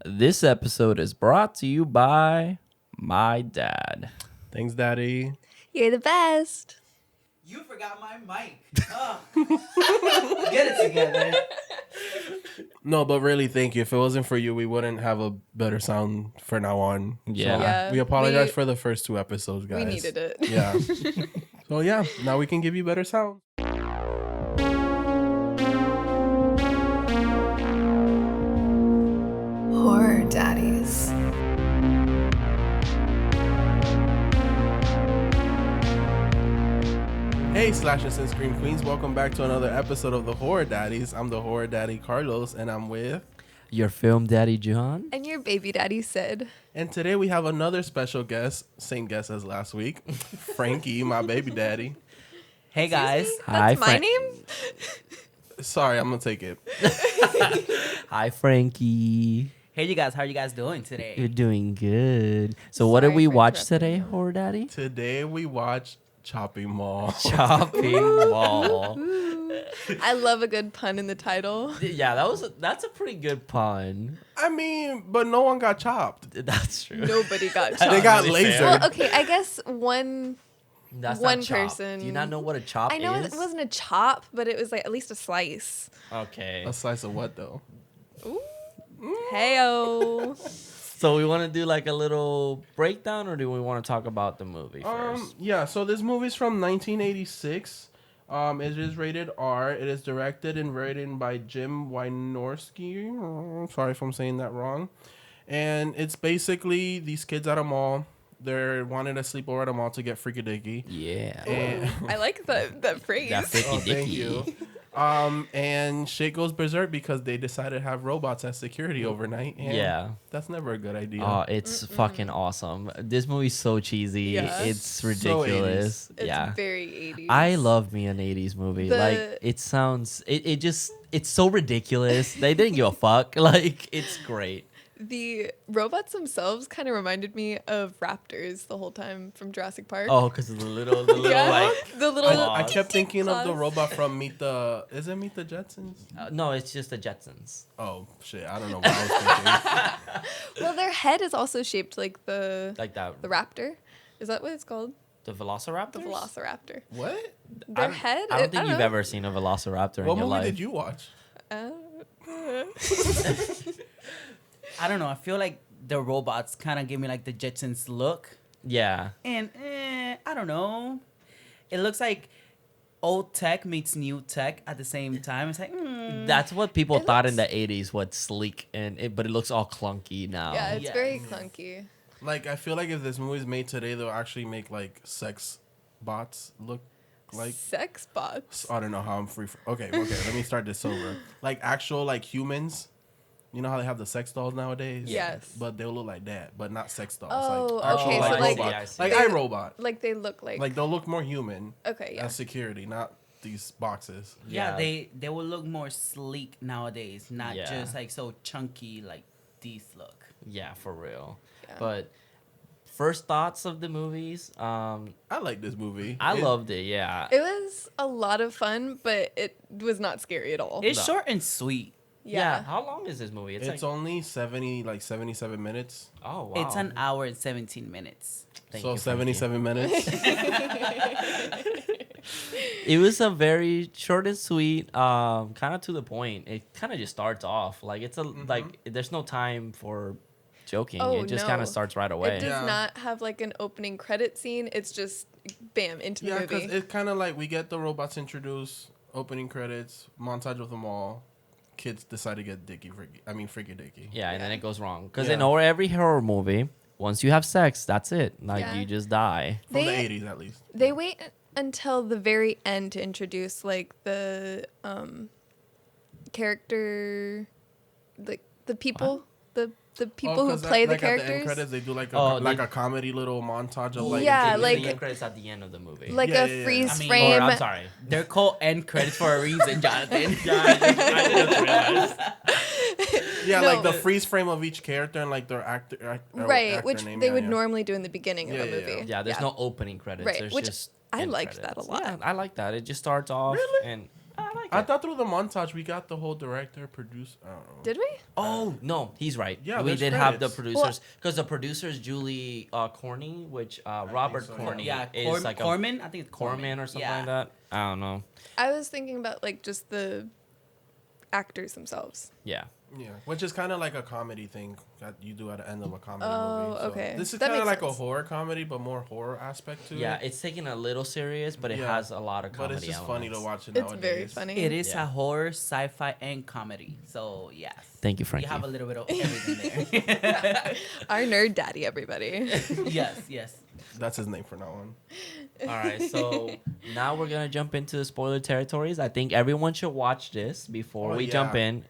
This episode is brought to you by my dad. Thanks, Daddy. You're the best. You forgot my mic. Get it together. No, but really, thank you. If it wasn't for you, we wouldn't have a better sound for now on. Yeah. So, Yeah, we apologize we- for the first 2 episodes, guys. We needed it. Yeah. So, yeah, now we can give you better sound. Horror Daddies. Hey, slashers and scream queens. Welcome back to another episode of the Horror Daddies. I'm the Horror Daddy Carlos, and I'm with... Your film Daddy Jon. And your baby daddy Syd. And today we have another special guest, same guest as last week, Franky, my baby daddy. Hey guys. Hi, That's my name? Sorry, I'm going to take it. Hi, Frankie. Hey you guys, how are you guys doing today? You're doing good. So what did Sorry we for watch interrupting today, you. Today, Daddy? Today we watch Chopping Mall. Shopping mall. I love a good pun in the title. Yeah, that's a pretty good pun. I mean, but no one got chopped. That's true. Nobody got That's They chopped. got really lasered. fair. Well, okay, I guess one That's one not chop. person- Do you not know what a chop I know is? it wasn't a chop, but it was like at least a slice. Okay. A slice of what, though? Ooh. Heyo. So we want to do like a little breakdown, or do we want to talk about the movie first? Yeah, so this movie's from 1986. It is rated R. It is directed and written by Jim Wynorski. Sorry if I'm saying that wrong. And it's basically these kids at a mall. They're wanting to sleep over at a mall to get freaky dicky. Yeah. And I like that phrase. That freaky oh, thank dicky. you. And shit goes berserk because they decided to have robots as security overnight. And Yeah. that's never a good idea. Oh, it's fucking awesome. This movie's so cheesy. Yeah. It's So ridiculous. It's yeah. very 80s. I love me an 80s movie. Like it sounds it's so ridiculous. They didn't give a fuck. Like it's great. The robots themselves kind of reminded me of raptors the whole time from Jurassic Park. Oh, because the little yeah, like the little. I kept thinking of the claws. robot from Meet the Jetsons? no, it's just the Jetsons. Oh shit, I don't know what I was thinking. Well, their head is also shaped like the raptor. Is that what it's called? The Velociraptor. The Velociraptor. What? Their head. I don't think you've know. ever seen a Velociraptor What in your movie life. did you watch? Uh, I don't know. I feel like the robots kind of give me like the Jetsons look. Yeah. And I don't know. It looks like old tech meets new tech at the same time. It's like, That's what people It thought in looks- the 80s, what's sleek, but it looks all clunky now. yeah, it's Yes. very clunky. Like, I feel like if this movie's made today, they'll actually make like sex bots look like. Sex bots. I don't know how I'm free. Okay, let me start this over. Like actual like humans. You know how they have the sex dolls nowadays? Yes. But they'll look like that, but not sex dolls. Oh, like actual okay, like so, like- robots. I see. Like They- iRobot. Like they look like. Like they'll look more human Okay, yeah. as security, not these boxes. yeah, Yeah. they will look more sleek nowadays, not Yeah. just like so chunky like these look. Yeah, for real. Yeah. But first thoughts of the movies, I like this movie. I loved it. Yeah. It was a lot of fun, but it was not scary at all. It's No. short and sweet. Yeah. How long is this movie? It's like, only 77 minutes. oh wow. It's an hour and 17 minutes. Thank So you, Frankie. 77 minutes. It was a very short and sweet, kind of to the point. It kind of just starts off like it's like there's no time for joking. Oh, it just no. kind of starts right away. It does Yeah. not have like an opening credit scene. It's just bam into the Yeah, movie. because it's kind of like we get the robots introduced, opening credits, montage of them all. Kids decide to get freaky dicky. Yeah, and then Yeah. it goes wrong because Yeah. in every horror movie, once you have sex, that's it. Like Yeah. you just die. From the They- 80s at least. They wait until the very end to introduce like the character, like the people, the people who 'cause play the like at the end characters, credits, they do like Oh, a they- comedy little montage of like Yeah, Usually like- the end credits at the end of the movie. like Yeah, a yeah, yeah. freeze I mean, frame. or, I'm sorry. They're called end credits for a reason, Jonathan. I just realized. yeah, No. like the freeze frame of each character and like their actor Right, which name, they yeah, would yeah. normally do in the beginning Yeah, of a yeah, movie. Yeah, there's no opening credits. Right, There's which just I end liked that a credits. lot. Yeah, I like that. It just starts off Really? and I like I it. thought through the montage we got the whole director, producer. I don't know. Did we? Oh no, he's right. Yeah, we there's did have the credits. producers because the producers Julie Corney, which Robert so, yeah. Corney Yeah, is like Corman. I think it's Corman or something yeah. like that. I don't know. I was thinking about like just the actors themselves. Yeah. Yeah, which is kind of like a comedy thing that you do at the end of a comedy Oh, movie. So okay. This is That kind of makes like a sense. horror comedy, but more horror aspect to Yeah, it. it's taken a little serious, but it Yeah. has a lot of comedy. But it's just funny to elements. watch it It's nowadays. very funny. It is Yeah. a horror, sci-fi, and comedy. So yes. Thank you, Frankie. You have a little bit of everything there. Our nerd daddy, everybody. yes. That's his name for now on. All right, so now we're gonna jump into the spoiler territories. I think everyone should watch this before Oh, we yeah. jump in.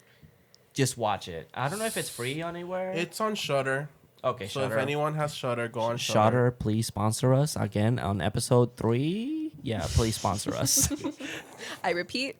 Just watch it. I don't know if it's free on anywhere. It's on Shudder. okay. So Shudder. if anyone has Shudder, go on Shudder. Shudder, please sponsor us again on episode 3. Yeah, please sponsor us. I repeat.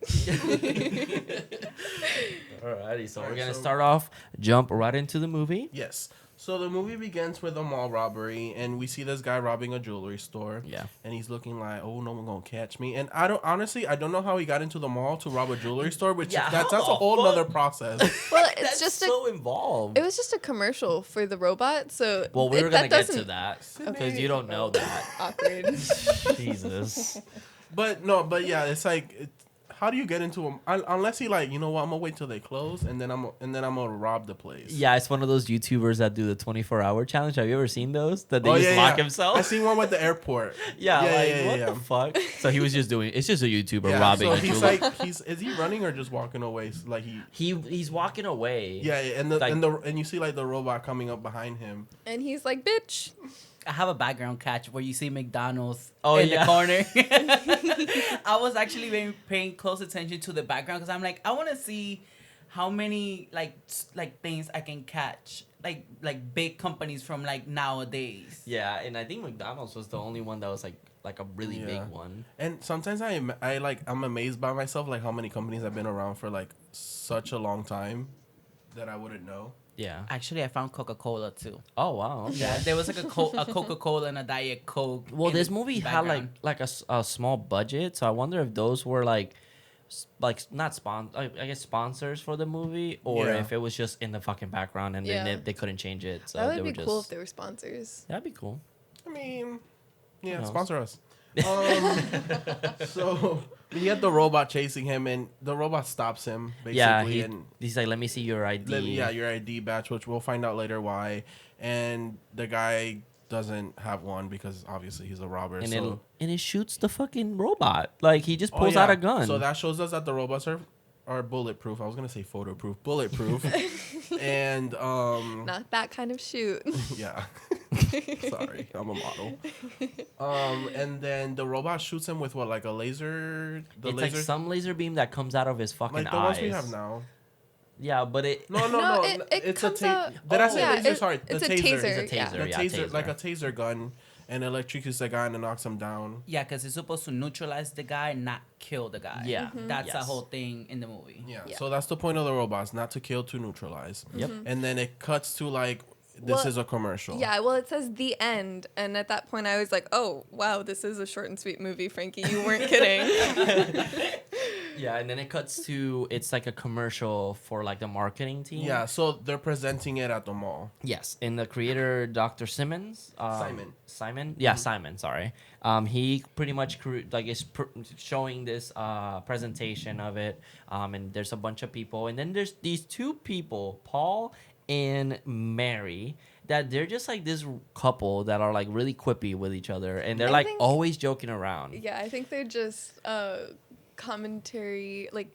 Alrighty, so we're Alright, gonna so- start off, jump right into the movie. Yes. So the movie begins with a mall robbery, and we see this guy robbing a jewelry store. Yeah. And he's looking like, oh, no one gonna catch me. And I don't know how he got into the mall to rob a jewelry store, which Yeah, that's how a the whole fuck? nother process. Well, it's That's just so involved. it was just a commercial for the robot, so Well, we were that gonna get to doesn't- that Okay. because you don't know that. awkward. Jesus. But yeah, it's like, how do you get into a unless he like, you know what, I'm gonna wait till they close, and then I'm gonna rob the place. Yeah, it's one of those YouTubers that do the 24-hour challenge. Have you ever seen those? That they Oh, just yeah, lock yeah. himself. I seen one with the airport. Yeah, yeah, what the fuck? So he was just doing. It's just a YouTuber Yeah, robbing so a he's jeweler. like, is he running or just walking away? Like He's walking away. yeah, and Like- and you see like the robot coming up behind him. And he's like, "Bitch." I have a background catch where you see McDonald's Oh, in yeah. the corner. I was actually paying close attention to the background because I'm like, I want to see how many like things I can catch, like big companies from like nowadays. Yeah, and I think McDonald's was the only one that was like a really Yeah. big one. And sometimes I'm amazed by myself, like how many companies have been around for like such a long time that I wouldn't know. Yeah. Actually, I found Coca-Cola too. Oh wow. Okay. Yeah, there was like a Coca-Cola and a Diet Coke. Well, in this the movie had background. like a small budget, so I wonder if those were like not I guess sponsors for the movie, or Yeah. if it was just in the fucking background and then Yeah. they couldn't change it. So That they would were be cool if just. they were sponsors. That'd be cool. I mean, yeah, knows? sponsor us. So we had the robot chasing him, and the robot stops him basically, Yeah, and he's like, "Let me see your ID." your ID badge, which we'll find out later why. And the guy doesn't have one because obviously he's a robber. and so it shoots the fucking robot. Like he just Oh, pulls yeah. out a gun. So that shows us that the robots are bulletproof. I was gonna say photoproof, bulletproof, and Not that kind of shoot. yeah. Sorry, I'm a model. And then the robot shoots him with what, like a laser? The it's laser, like some laser beam that comes out of his fucking like the eyes. ones we have now. Yeah, but it. No, No, it it's a comes taser. out- Did I say yeah, laser? it- Sorry, it's the a taser. It's a Yeah. taser. The Yeah, taser, like a taser gun, and electrocutes the guy and knocks him down. Yeah, because it's supposed to neutralize the guy, not kill the guy. Yeah. That's the Yes. whole thing in the movie. Yeah. Yeah. So that's the point of the robots, not to kill, to neutralize. Yep. And then it cuts to like this Well, is a commercial. Yeah, well, it says the end, and at that point, I was like, "Oh, wow, this is a short and sweet movie, Frankie. You weren't kidding." Yeah, and then it cuts to it's like a commercial for like the marketing team. Yeah. So they're presenting it at the mall. Yes, and the creator, Dr. Simmons. Simon. Simon. Yeah, Simon. Sorry. He pretty much is showing this presentation of it. And there's a bunch of people, and then there's these two people, Paul and Mary, that they're just like this couple that are like really quippy with each other, and they're I like think- always joking around. Yeah, I think they're just commentary, like,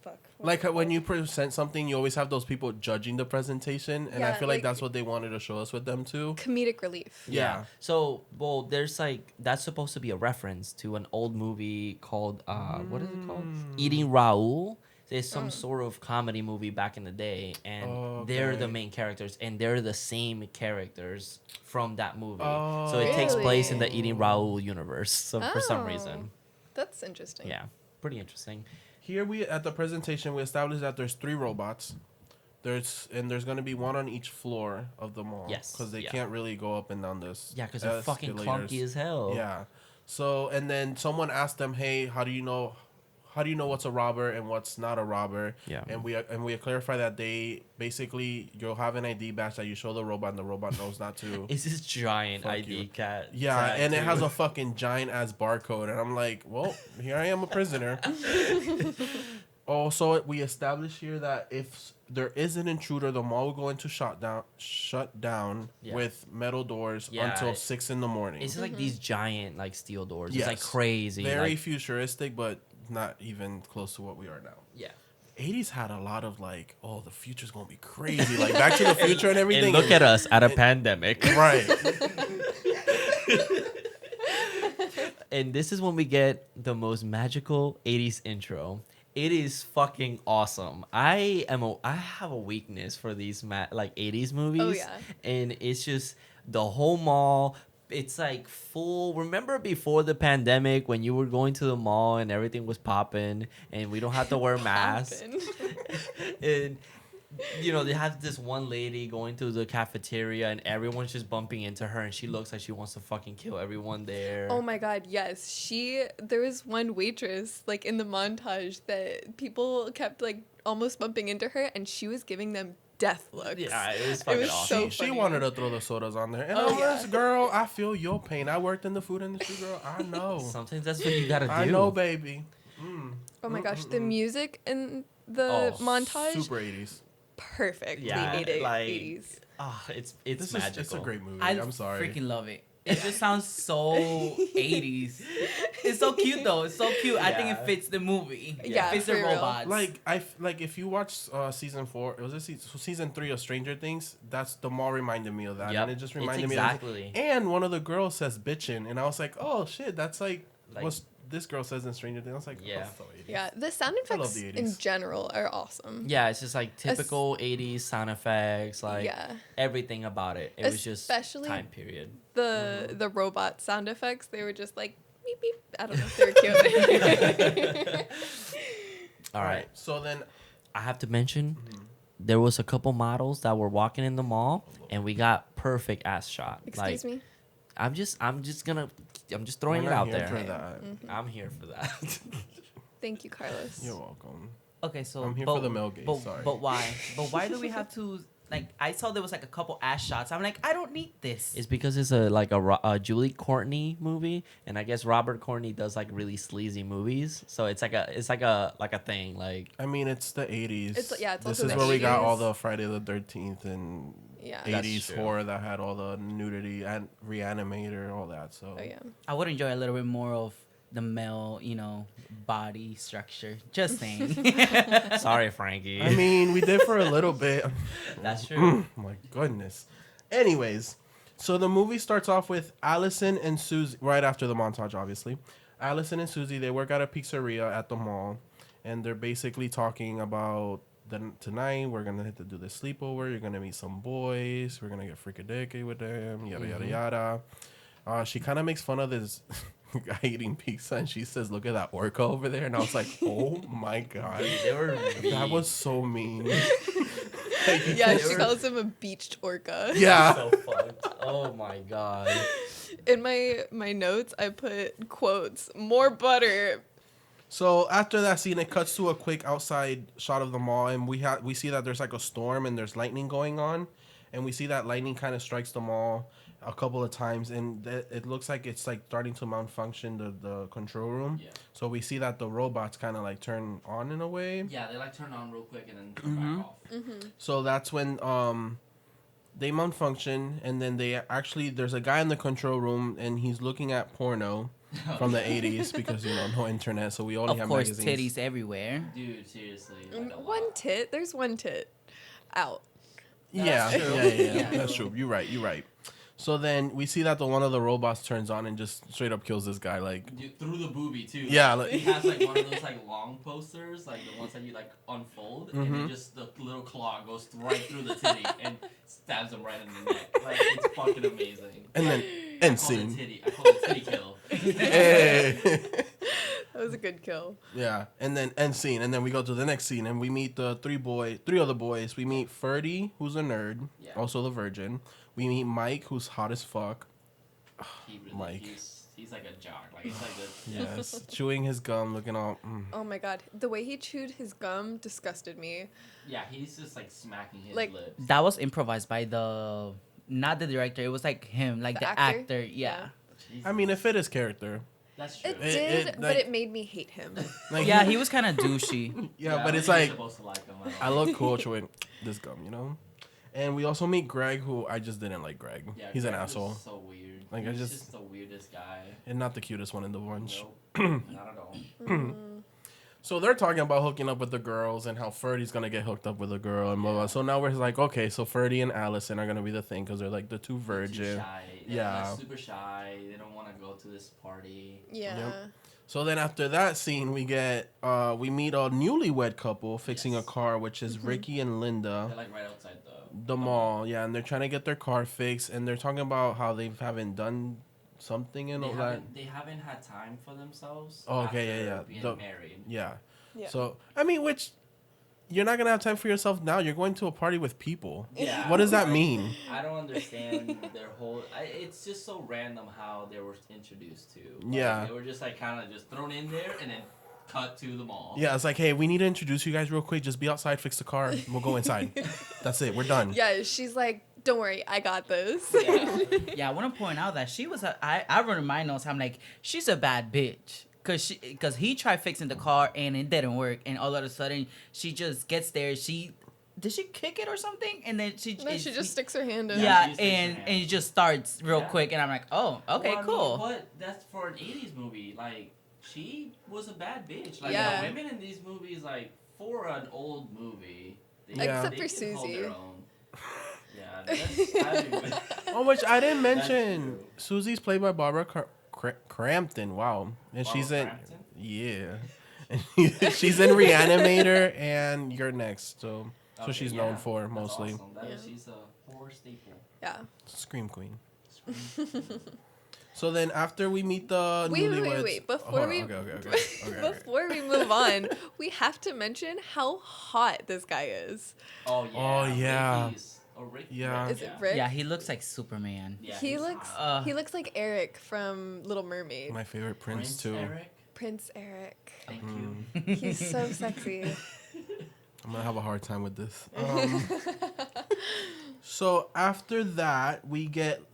fuck. Like when you present something, you always have those people judging the presentation, and I Yeah, feel like like- that's what they wanted to show us with them too. Comedic relief. Yeah. So, well, there's like that's supposed to be a reference to an old movie called what is it called? Eating Raoul. It's some sort of comedy movie back in the day, and they're the Okay. main characters, and they're the same characters from that movie. So it Oh. takes place in the Really? Eating Raoul universe. So for some Oh. reason, That's interesting. yeah, pretty interesting. Here we at the presentation we established that there's 3 robots. There's going to be one on each floor of the mall. Yes, Because they yeah. can't really go up and down this. Yeah, because they're fucking escalators. clunky as hell. Yeah. So and then someone asked them, "Hey, how do you know how do you know what's a robber and what's not a robber? Yeah. And we clarify that they basically you'll have an ID badge that you show the robot and the robot knows not to. It's this giant Fuck ID you. cat. Yeah, tag, and it too. has a fucking giant ass barcode, and I'm like, well, here I am, a prisoner. Also, we established here that if there is an intruder, the mall will go into shut down Yeah. with metal doors Yeah, until 6 in the morning. It's like these giant like steel doors. Yes. It's like crazy. Very like, futuristic, but not even close to what we are now. yeah. 80s had a lot of like, oh, the future's gonna be crazy, like Back to the Future and everything. And look at us at a pandemic. Right. And this is when we get the most magical 80s intro. It is fucking awesome. I have a weakness for these like 80s movies. Oh, yeah. And it's just the whole mall. It's like full. Remember before the pandemic when you were going to the mall and everything was popping and we don't have to wear masks. Poppin'. And you know, they have this one lady going to the cafeteria and everyone's just bumping into her and she looks like she wants to fucking kill everyone there. Oh my god, yes. There was one waitress like in the montage that people kept like almost bumping into her and she was giving them death looks. Yeah, it was fucking was awesome. so She funny. wanted to throw the sodas on there. And Oh, I'm yeah. like, girl, I feel your pain. I worked in the food industry, girl. I know. Sometimes that's what you gotta do. I know, baby. Oh my gosh, the music in the montage Super 80s. perfectly Yeah, 80s. Ah, it's It's magical. a great movie. I I'm sorry. freaking love it. It just sounds so 80s. It's so cute though. It's so cute. I think Yeah. it fits the movie. Yeah, It fits the for real. robots. Like if you watch season 4, it was season 3 of Stranger Things. That's the mall reminded me of that, Yep, and it just it's reminded me. exactly. And one of the girls says "bitchin'," and I was like, oh shit, that's like Like- what this girl says in Stranger Things. I was like, Yeah. oh, so 80s. Yeah, the sound I love effects the in 80s. general are awesome. Yeah, it's just like typical 80s sound effects, like Yeah. everything about it. It was just Especially time period. The robot sound effects, they were just like beep beep. I don't know if they were cute. All right. So then, I have to mention there was a couple models that were walking in the mall and we got perfect ass shot. Excuse me. I'm just throwing we're it not out here there. for that. I'm here for that. Thank you, Carlos. You're welcome. okay, so I'm here for the male gaze, But, sorry. but why? But why do we have to like? I saw there was like a couple ass shots. I'm like, I don't need this. It's because it's a Julie Courtney movie, and I guess Robert Courtney does like really sleazy movies, so it's like a thing. Like I mean, it's the 80s. It's this also is the where we got 80s. all the Friday the 13th and Yeah. That's 80s true. horror that had all the nudity and Reanimator, all that. So Oh yeah. I would enjoy a little bit more of the male, body structure. Just saying. sorry, Frankie. I mean, we did for a little bit. That's true. My goodness. Anyways, so the movie starts off with Allison and Susie, right after the montage, obviously. Allison and Susie, they work at a pizzeria at the mall, and they're basically talking about tonight we're going to do this sleepover. You're going to meet some boys. We're going to get freakadelic with them, yada, yada, yada. She kind of makes fun of this guy eating pizza, and she says, look at that orca over there. And I was like, oh, my God. They were That was so mean. Yeah, she calls him a beached orca. Yeah. so fucked. Oh my god. In my notes, I put quotes, more butter. So after that scene, it cuts to a quick outside shot of the mall, and we see that there's like a storm and there's lightning going on, and we see that lightning kind of strikes the mall a couple of times, and it looks like it's like starting to malfunction the control room. Yeah. So we see that the robots kind of like turn on in a way. Yeah, they like turn on real quick and then turn back off. So that's when they malfunction, and then there's a guy in the control room, and he's looking at porno from the 80s because no internet, so we only Of have course, magazines. titties everywhere. Dude, seriously. like a One lot. tit. There's one tit out. Yeah, true. yeah, Yeah. that's true. You're right. So then we see that one of the robots turns on and just straight up kills this guy. Like, Dude, through the boobie too. Yeah, like- he has like one of those like long posters, like the ones that you like unfold, and Mhm. it just the little claw goes right through the titty and stabs him right in the neck. Like it's fucking amazing. and then I end call it scene. titty. I call it titty kill. Hey. That was a good kill. Yeah, and then end scene, and then we go to the next scene, and we meet the three other boys. We meet Ferdy, who's a nerd, Yeah. also the virgin. We meet Mike, who's hot as fuck. He really, Mike. He's like a jock. Like he's like the Yes, chewing his gum, looking all. Oh my god, the way he chewed his gum disgusted me. Yeah, he's just like smacking his Like- lips. That was improvised by not the director. It was like him, like The the actor? actor. Yeah. I mean, it fit his character. That's true. It It- did, it, but like- it made me hate him. Like, Yeah, he was kind of douchey. Yeah, but I it's think you're like supposed to like him. I look cool chewing this gum, you know. And we also meet Greg, who I just didn't like. Greg, Yeah, he's an Greg was asshole So weird. Like, I He's just- just the weirdest guy. and not the cutest one in the bunch. Nope, not at all. So they're talking about hooking up with the girls and how Ferdy's gonna get hooked up with a girl and blah blah. So now we're like, okay, so Ferdy and Allison are gonna be the thing because they're like the two They're too virgin. shy. They're Yeah. like super shy. They don't want to go to this party. Yeah. So then after that scene, we get we meet a newlywed couple fixing Yes. a car, which is Ricky and Linda. They're like right outside The mall, yeah, and they're trying to get their car fixed, and they're talking about how they haven't done something and all that. They haven't had time for themselves. Oh, okay, yeah, after yeah. Being married. Yeah. Yeah. So I mean, which you're not gonna have time for yourself now. You're going to a party with people. Yeah. What does that Like, mean? I don't understand their whole. It's just so random how they were introduced to. Like, Yeah. They were just like kind of just thrown in there and then cut to the mall. Yeah, it's like, hey, we need to introduce you guys real quick. Just be outside, fix the car. We'll go inside. That's it. We're done. Yeah, she's like, don't worry, I got this. Yeah. Yeah, I want to point out that she was I wrote in my notes, I'm like, she's a bad bitch. Cause he tried fixing the car and it didn't work, and all of a sudden she just gets there. Did she kick it or something? And then she Then she just sticks her hand in. yeah, She sticks her and hand. it just starts real Yeah. quick, and I'm like, oh, okay, Well, I mean, cool. but that's for an '80s movie. Like she was a bad bitch. Like Yeah. the women in these movies, like for an old movie, they, Yeah. Except they for can hold Susie. their own. Yeah, that's, I mean, Oh, which I didn't That's mention. true. Susie's played by Barbara Crampton. Wow, and Barbara she's in Crampton? yeah, she's in Reanimator and You're Next. So Okay, she's yeah, known for that's mostly. awesome. That is- Yeah. she's a horror staple. Yeah. Scream Queen. So then after we meet the Wait. newlyweds- Before hold we on, okay. before we move on, we have to mention how hot this guy is. Oh yeah. Oh, yeah. Ricky's, Ricky, Yeah. Is it Rick? Yeah, he looks like Superman. Yeah, he he's looks hot. he looks like Eric from Little Mermaid. My favorite prince too. Eric. Prince Eric. Thank Mm. you. He's so sexy. I'm gonna have a hard time with this. So after that, we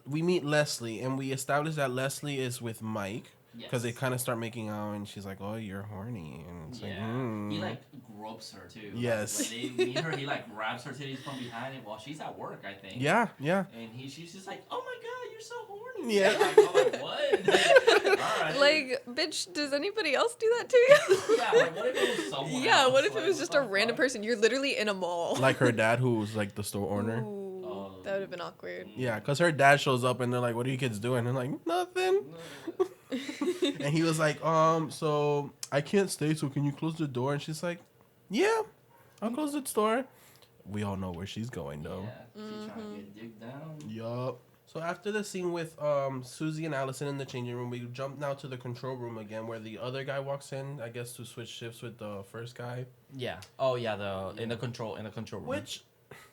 meet Leslie, and we establish that Leslie is with Mike because they Yes. kind of start making out, and she's like, "Oh, you're horny," and it's Yeah. like, "Hmm." He like gropes her too. Like, Yes. when they meet her, he like grabs her titties from behind it while she's at work, I think. Yeah, yeah. And she's just like, "Oh my god, you're so horny." Yeah. Like, I'm like, what? All right. Like, bitch, does anybody else do that to you? Yeah. Like, what if it was someone? Yeah, else? what if it Like, was what just a the random fuck? person? You're literally in a mall. Like her dad, who was like the store owner. Ooh, Oh. that would have been awkward. Yeah, because her dad shows up, and they're like, "What are you kids doing?" And they're like, "Nothing." And he was like, so I can't stay, so can you close the door?" And she's like, "Yeah, I'll close the door." We all know where she's going, though. Yeah. She's trying to get digged down. Yup. So after the scene with Susie and Allison in the changing room, we jump now to the control room again, where the other guy walks in, I guess, to switch shifts with the first guy. Yeah. Oh yeah. In the control room. Which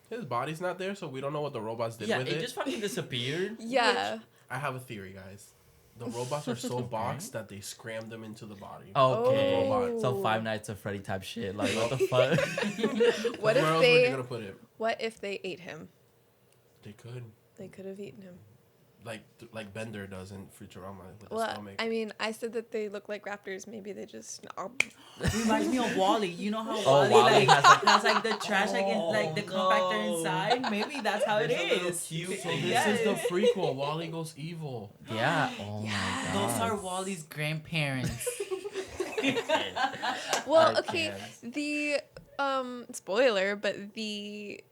his body's not there, so we don't know what the robots did yeah, with it it. just fucking disappeared. Yeah. I have a theory, guys. The robots are so boxed that they scrammed them into the body. Okay. Oh. So Five Nights at Freddy type shit. Like what the fuck? What Where if else were they they gonna put it? what if they ate him? They could. They could have eaten him. Like Bender does in Futurama with his Well, stomach. I mean, I said that they look like raptors. Maybe they just. Reminds me of Wally. You know how Oh, Wally, Wally like, has, has like the trash like the compactor no. inside? Maybe that's how it There's a little is. cube So thing. this Yes. is the prequel. Wally goes evil. Yeah. Oh my god. Those are Wally's grandparents. Well, I okay. can't. The spoiler, but the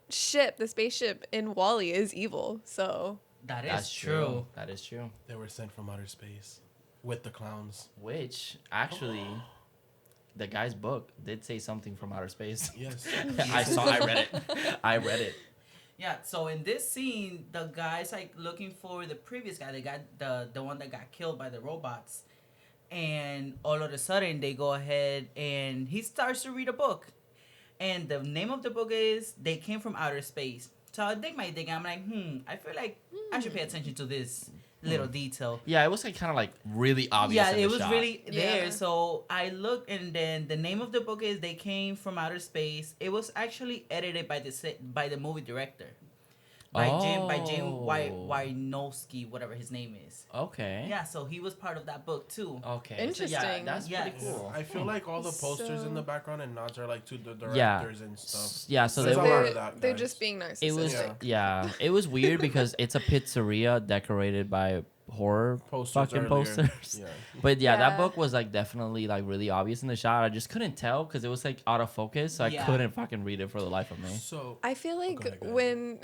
spaceship in Wally is evil. So That is That's true. That is true. They were sent from outer space with the clowns. Which actually, the guy's book did say something from outer space. Yes. I read it. I read it. Yeah, so in this scene, the guy's like looking for the previous guy, the one that got killed by the robots. And all of a sudden they go ahead and he starts to read a book. And the name of the book is They Came from Outer Space. So I dig my thing. I'm like, I feel like I should pay attention to this. little detail. Yeah, it was like kind of like really obvious. Yeah, in the it was shot. really there. Yeah. So I looked, and then the name of the book is "They Came from Outer Space." It was actually edited by the movie director, by Jim Wynowski, whatever his name is. Okay. Yeah, so he was part of that book too. Okay. So, yeah, Interesting. that's pretty Yes. cool. I feel like all the posters in the So- background and nods are like to the Yeah. directors and stuff. Yeah, so There's they a lot were. of that, They're guys. just being narcissistic. It was Yeah. it was weird because it's a pizzeria decorated by horror Posters fucking earlier. posters. Yeah. But yeah, that Yeah. book was like definitely like really obvious in the shot. I just couldn't tell because it was like out of focus, so I Yeah. couldn't fucking read it for the life of me. So I feel like go ahead. when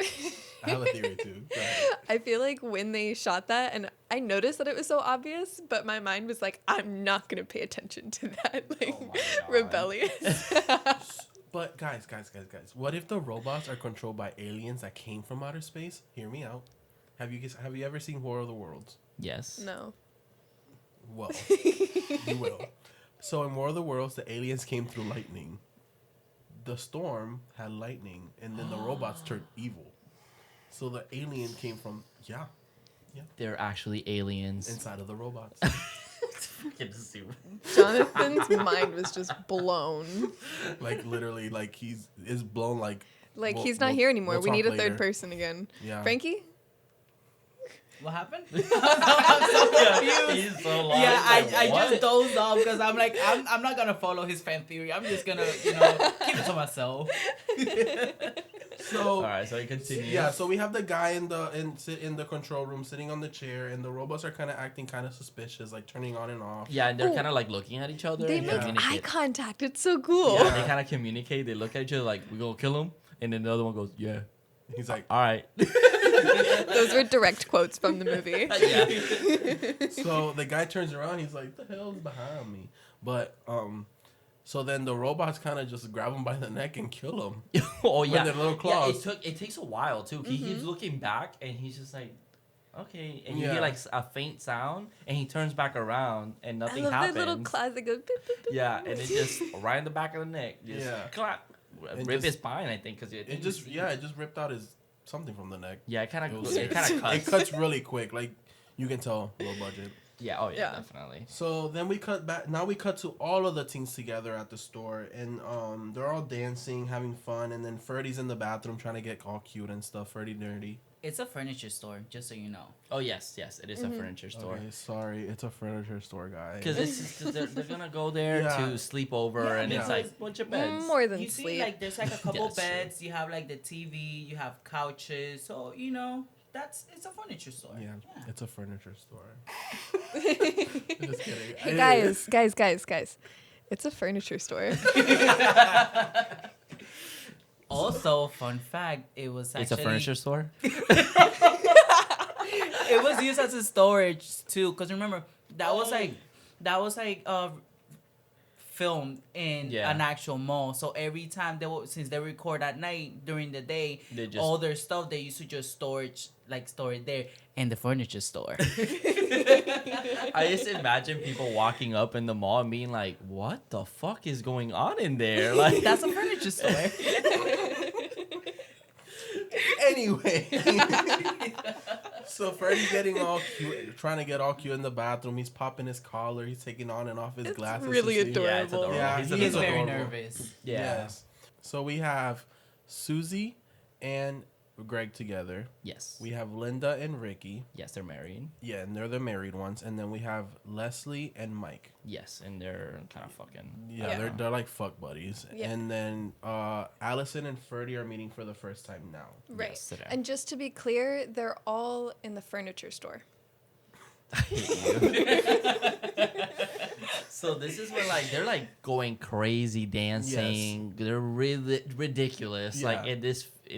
I have a theory too. Go ahead. I feel like when they shot that, and I noticed that it was so obvious, but my mind was like, I'm not gonna pay attention to that, like Oh my God. rebellious. But guys, what if the robots are controlled by aliens that came from outer space? Hear me out. Have you ever seen War of the Worlds? Yes. No. Well, you will. So in War of the Worlds, the aliens came through lightning. The storm had lightning, and then the robots turned evil. So the alien came from They're actually aliens. inside of the robots. Jonathan's mind was just blown. Like literally, like is blown like. Like We'll- he's not we'll- here anymore. we'll We need talk a third later. person again. Yeah. Frankie? What happened? I'm so confused. He's so lost. Yeah, Like, I what? just dozed off because I'm like, I'm not gonna follow his fan theory. I'm just gonna, keep it to myself. So All right, so you continue. yeah, so we have the guy in the control room sitting on the chair, and the robots are kind of acting kind of suspicious, like turning on and off. Yeah, and they're Ooh. kind of like looking at each other. They and make eye communicate. contact. It's so cool. Yeah, they kind of communicate. They look at each other like, "We gonna kill him," and then the other one goes, "Yeah, He's like, all right." Those were direct quotes from the movie. Yeah. so the guy turns around, he's like, "The hell's behind me?" But so then the robots kind of just grab him by the neck and kill him. Oh With yeah. their little Yeah, claws. it takes a while too. He keeps looking back, and he's just like, "Okay," and you Yeah. hear like a faint sound, and he turns back around, and I nothing love happens. that little class that goes. Beep, beep, beep, Yeah, beep. and it just right in the back of the neck. Just Yeah. clap, And rip just- his spine. I think because It just ripped out his something from the neck. Yeah, it kind It of was it kind of cuts. It cuts really quick, like you can tell, low budget. Yeah. Oh yeah, Yeah. definitely. So then we cut back. Now we cut to all of the teens together at the store, and they're all dancing, having fun, and then Ferdy's in the bathroom trying to get all cute and stuff. Ferdy nerdy. It's a furniture store, just so you know. Oh yes, it is a furniture store. Okay, sorry, it's a furniture store, guys. Because they're gonna go there Yeah. to sleep over, Yeah, and it's yeah. like a bunch of beds. More than You see, sleep. like, there's like a couple That's true. beds. You have like the TV. You have couches. So it's a furniture store. yeah, Yeah. it's a furniture store. Just kidding. Hey, Anyways. guys. It's a furniture store. Also, fun fact, it was actually It's a furniture store. It was used as a storage too, because remember that was like filmed in Yeah. an actual mall. So every time since they record at night during the day, They just- all their stuff they used to just store it there in the furniture store. I just imagine people walking up in the mall and being like, "What the fuck is going on in there?" Like That's a furniture store. Anyway. So Ferdy's getting all cute, trying to get all cute in the bathroom. He's popping his collar. He's taking on and off his It's glasses. to really see. adorable. Yeah, it's adorable. Yeah, He's he He's is very adorable. nervous. Yeah. Yes. So we have Susie and Greg together. Yes. We have Linda and Ricky. Yes, they're married. Yeah, and they're the married ones. And then we have Leslie and Mike. Yes, and they're kind of fucking. Yeah, Yeah. they're like fuck buddies. Yeah. And then Allison and Ferdy are meeting for the first time now. Right. Yes, today. And just to be clear, they're all in the furniture store. I hate you. So this is where like they're like going crazy dancing. They're really ridiculous. Like Yeah. in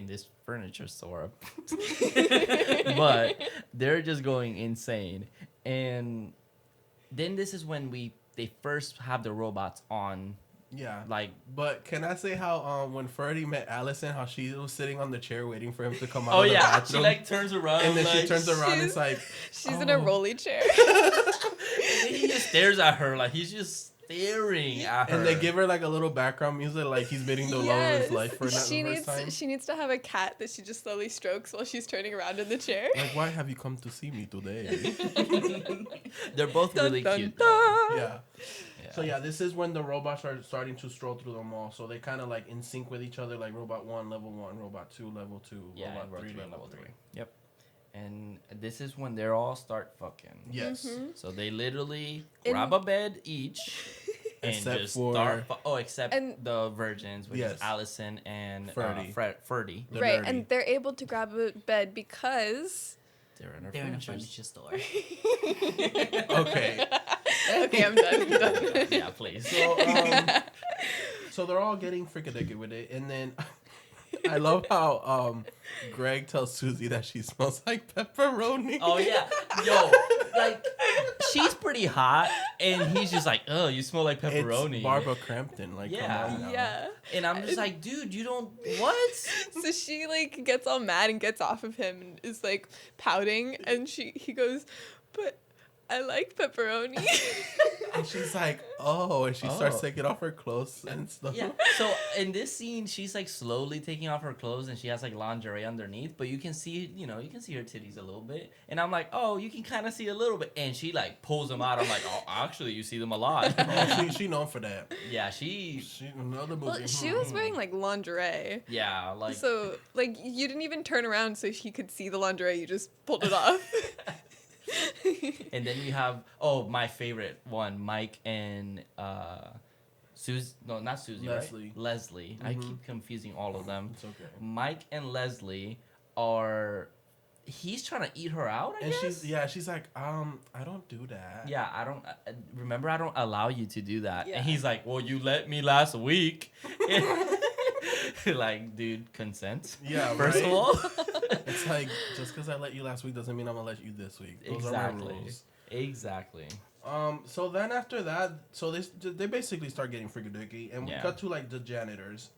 this furniture store. But they're just going insane. And then this is when they first have the robots on. Yeah. Like But can I say how when Ferdy met Allison, how she was sitting on the chair waiting for him to come out oh of the yeah, she bathroom? like turns around and then like, she turns around and She's- it's like, She's in a Oh. rolly chair. and then he just stares at her like he's just staring at her. And they give her like a little background music, like he's meeting the love of his life for the first time. She needs to have a cat that she just slowly strokes while she's turning around in the chair. Like, why have you come to see me today? They're both really Dun, cute. dun. though. Yeah. So yeah, this is when the robots are starting to stroll through the mall. So they kind of like in sync with each other, like Robot 1, Level 1, Robot 2, Level 2, Yeah, Robot and 3, Level 3. Yep. And this is when they all start fucking. Yes. Mm-hmm. So they literally In- grab a bed each and Except just for- start. Except And- the virgins, which Yes. is Allison and Ferdy. Ferdy. The Right, nerdy. and they're able to grab a bed because. They're in a They're in a furniture. furniture store. Okay. Okay, I'm done. I'm done. Yeah, please. So they're all getting freaking with it, and then I love how Greg tells Susie that she smells like pepperoni. Oh yeah, yo, like she's pretty hot, and he's just like, oh, you smell like pepperoni. It's Barbara Crampton. Like, Yeah. come on now. Yeah. And I'm just like, dude, you don't what? So she like gets all mad and gets off of him and is like pouting, and he goes, but I like pepperoni. And she's like, oh, and she starts Oh. taking off her clothes and stuff. Yeah. So in this scene, she's like slowly taking off her clothes, and she has like lingerie underneath, but you can see, you can see her titties a little bit. And I'm like, oh, you can kind of see a little bit, and she like pulls them out. I'm like, oh, actually, you see them a lot. Oh, she known for that. Yeah, she. She another movie. Well, she was wearing like lingerie. Yeah, like. So like you didn't even turn around so he could see the lingerie. You just pulled it off. And then you have my favorite one, Mike and Susie. No, not Susie. Leslie. Right? Leslie. I keep confusing all of them. It's okay. Mike and Leslie are. He's trying to eat her out. I And guess? she's like, I don't do that. Yeah, I don't remember. I don't allow you to do that. Yeah. And he's like, "Well, you let me last week." Like, dude, consent. Yeah, First right? of all, It's like, just because I let you last week doesn't mean I'm gonna let you this week. Those are my exactly, rules. exactly. So then after that, so they basically start getting freaky, and we Yeah. cut to like the janitors.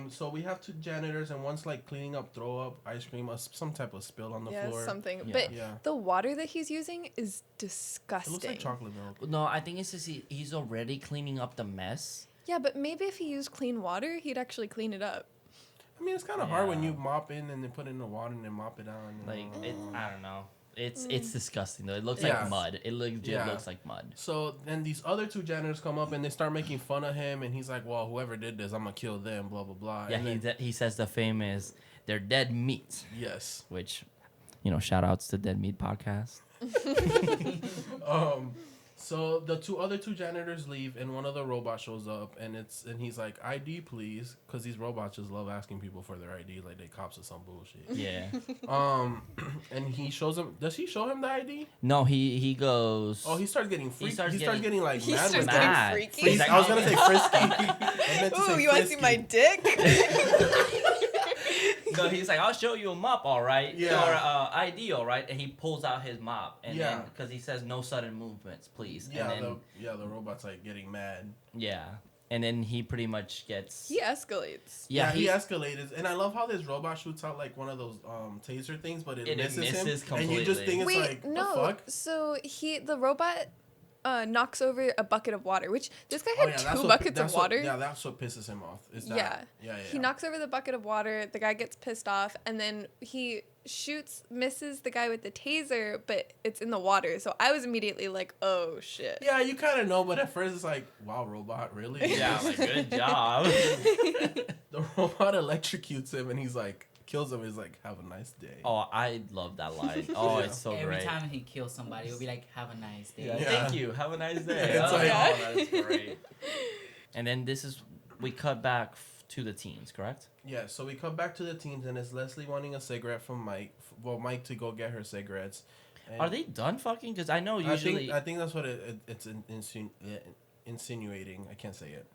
So we have two janitors, and one's like cleaning up throw up, ice cream, some type of spill on the Yeah, floor. something. Yeah. But Yeah. the water that he's using is It disgusting. looks like chocolate milk. No, I think it's just he's already cleaning up the mess. Yeah, but maybe if he used clean water, he'd actually clean it up. I mean, it's kind of hard when Yeah. you mop in and then put it in the water and then mop it out. And Like, I don't know. It's Mm. disgusting though. It looks Yeah. like mud. It legit Yeah. looks like mud. So then these other two janitors come up and they start making fun of him, and he's like, "Well, whoever did this, I'm gonna kill them." Blah blah blah. Yeah, and then, he says the famous "they're dead meat," yes. which, shout outs to Dead Meat Podcast. So the other two janitors leave, and one of the robots shows up, and he's like, "ID, please," because these robots just love asking people for their ID, like they cops or some bullshit. Yeah. And he shows him. Does he show him the ID? No, he goes. Oh, he starts getting freaky. He starts getting- getting like He mad starts with getting that. freaky. He's like, I was gonna say frisky. I meant to Ooh, say you want to see frisky. my dick? No, he's like, I'll show you a mop, all right? Yeah. Or ID, all right? And he pulls out his mop. And Yeah. then, because he says, no sudden movements, please. Yeah, And then, the robot's like getting mad. yeah. And then he pretty much gets. He escalates. Yeah, he escalated, and I love how this robot shoots out like one of those taser things, but it misses him, and you just completely. think it's Wait, like, no. the fuck? So the robot knocks over a bucket of water, which this guy had that's two what- buckets of that's what- water. yeah, that's what pisses him off. Is that? Yeah. Yeah. He knocks over the bucket of water. The guy gets pissed off, and then he misses the guy with the taser, but it's in the water. So I was immediately like, "Oh shit!" Yeah, you kind of know, but at first it's like, wow, robot, really? Yeah, like, good job. The robot electrocutes him, and he's like, kills him. He's like, have a nice day. Oh, I love that line. Oh, Yeah. it's so Every great. time he kills somebody, it'll be like, "Have a nice day." Yeah, Yeah. Thank you. Have a nice day. It's Oh, like- that's great. And then we cut back to the teens, correct? Yeah, so we come back to the teens, and it's Leslie wanting a cigarette from Mike. Well, Mike to go get her cigarettes. And Are they done fucking? Because I know I usually. think that's what it's insinuating. I can't say it.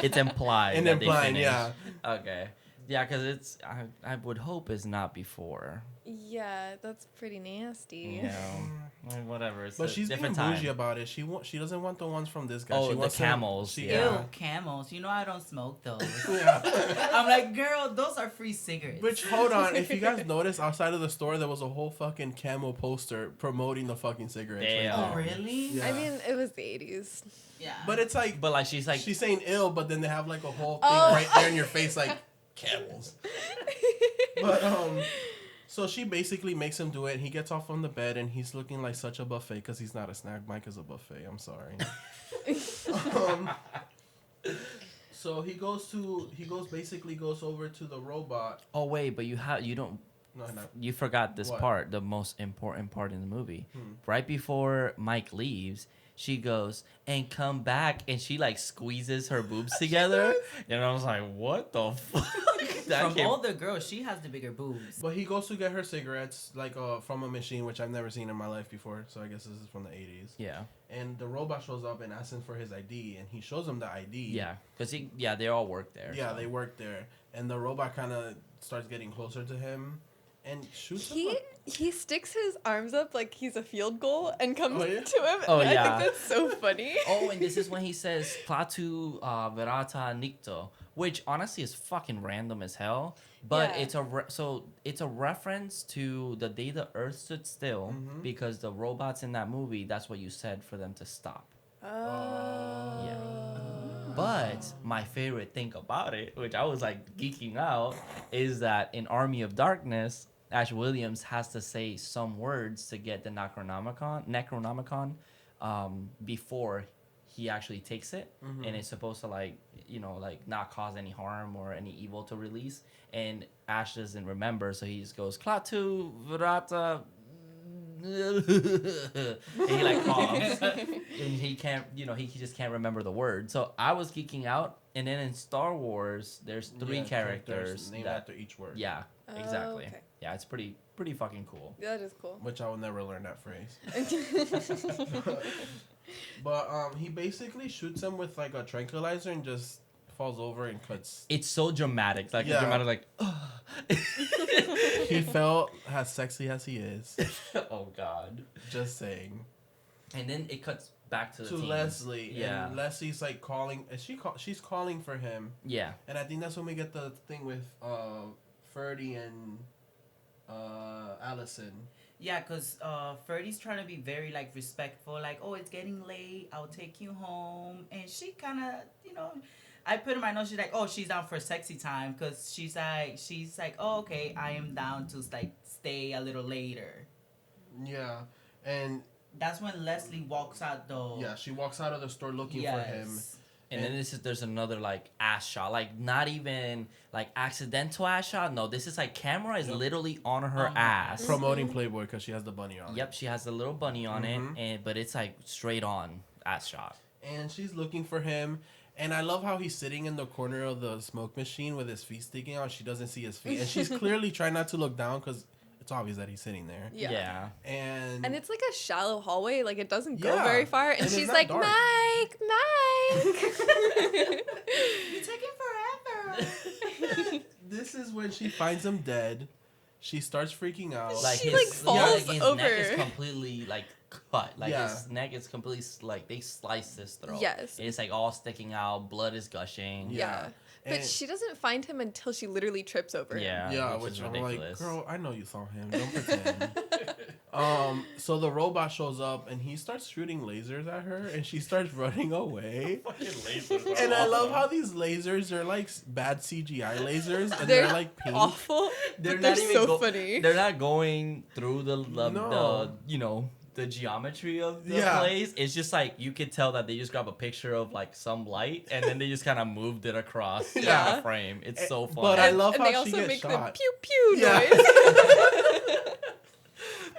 It's implied. And that they implying, finished. yeah. Okay. Yeah, because it's I would hope it's not before. Yeah, that's pretty nasty. You know, like, whatever. It's But a she's being different bougie time. about it. She doesn't want the ones from this guy. Oh, She the wants camels, She, yeah. Ew, camels. You know I don't smoke those. yeah. I'm like, girl, those are free cigarettes. Which, hold on, if you guys notice, outside of the store, there was a whole fucking camo poster promoting the fucking cigarettes. Damn. Oh, really? Yeah. I mean, it was the 80s. Yeah. But it's like, But like she's like, she's saying ill, but then they have like a whole thing Oh. right there in your face, like camels. But so she basically makes him do it. He gets off on the bed and he's looking like such a buffet because he's not a snack. Mike is a buffet. I'm sorry. So he goes over to the robot. oh wait, but you don't. No, no. You forgot this What? part, the most important part in the movie. Hmm. Right before Mike leaves, she goes and come back, and she like squeezes her boobs together, and I was like, "What the fuck?" That From came- all the girls, she has the bigger boobs. But he goes to get her cigarettes like from a machine, which I've never seen in my life before. So I guess this is from the 80s. yeah, And the robot shows up and asks him for his ID, and he shows him the ID. yeah, because they all work there. Yeah, so. they work there, and the robot kind of starts getting closer to him, and shoots him. He sticks his arms up like he's a field goal and comes Oh, yeah? to him. Oh, and yeah. I think that's so funny. Oh, and this is when he says "Klatu verata nikto," which honestly is fucking random as hell. But Yeah. it's a reference to the day the Earth stood still, Mhm. because the robots in that movie, that's what you said for them to stop. Oh. Yeah. But my favorite thing about it, which I was like geeking out, is that in Army of Darkness, Ash Williams has to say some words to get the Necronomicon before he actually takes it, Mhm. and it's supposed to like not cause any harm or any evil to release. And Ash doesn't remember, so he just goes Klatu Virata. And he like coughs, and he can't, he just can't remember the word. So I was geeking out. And then in Star Wars, there's three Yeah, characters named that, after each word. yeah, Oh, exactly. okay. Yeah, it's pretty fucking cool. That is cool. Which I will never learn that phrase. But he basically shoots him with like a tranquilizer and just falls over and cuts. It's so dramatic, like Yeah. dramatic, like, He felt as sexy as he is. oh god. Just saying. And then it cuts back to the To team. Leslie. Yeah. And Leslie's like calling. She's calling for him. Yeah. And I think that's when we get the thing with Ferdy and Allison. Yeah, because Ferdy's trying to be very, like, respectful. Like, oh, it's getting late. I'll take you home. And she kind of, I put in my notes, she's like, oh, she's down for sexy time. Because she's like, oh, okay, I am down to, like, stay a little later. Yeah. And That's when Leslie walks out, though. yeah, she walks out of the store looking for him. And then there's another like ass shot, like not even like accidental ass shot. No, this is like camera is Yep. literally on her On her ass. ass. Promoting Playboy because she has the bunny on. Yep, she has a little bunny on Mhm. it, but it's like straight on ass shot. And she's looking for him. And I love how he's sitting in the corner of the smoke machine with his feet sticking out. She doesn't see his feet. And she's clearly trying not to look down because it's obvious that he's sitting there. Yeah. And And it's like a shallow hallway, like it doesn't go Yeah. very far. And And it's she's not like, dark. Mike. You're taking forever. this is when she finds him dead. She starts freaking out. Like, She, falls his over. neck is completely like cut. Like Yeah. his neck is completely like they sliced his throat. Yes. And it's like all sticking out, blood is gushing. Yeah. But And- she doesn't find him until she literally trips over him. Yeah, which is I'm ridiculous. like, girl, I know you saw him. Don't pretend. So the robot shows up and he starts shooting lasers at her, and she starts running away. And I love how these lasers are like bad CGI lasers, and they're like pink. awful. They're but they're not even so funny. They're not going through the No. the geometry of the Yeah. place. It's just like you could tell that they just grab a picture of like some light and then they just kind of moved it across Yeah. the frame. It's so funny. But I love and how they also she gets make shot. the pew pew Yeah. noise.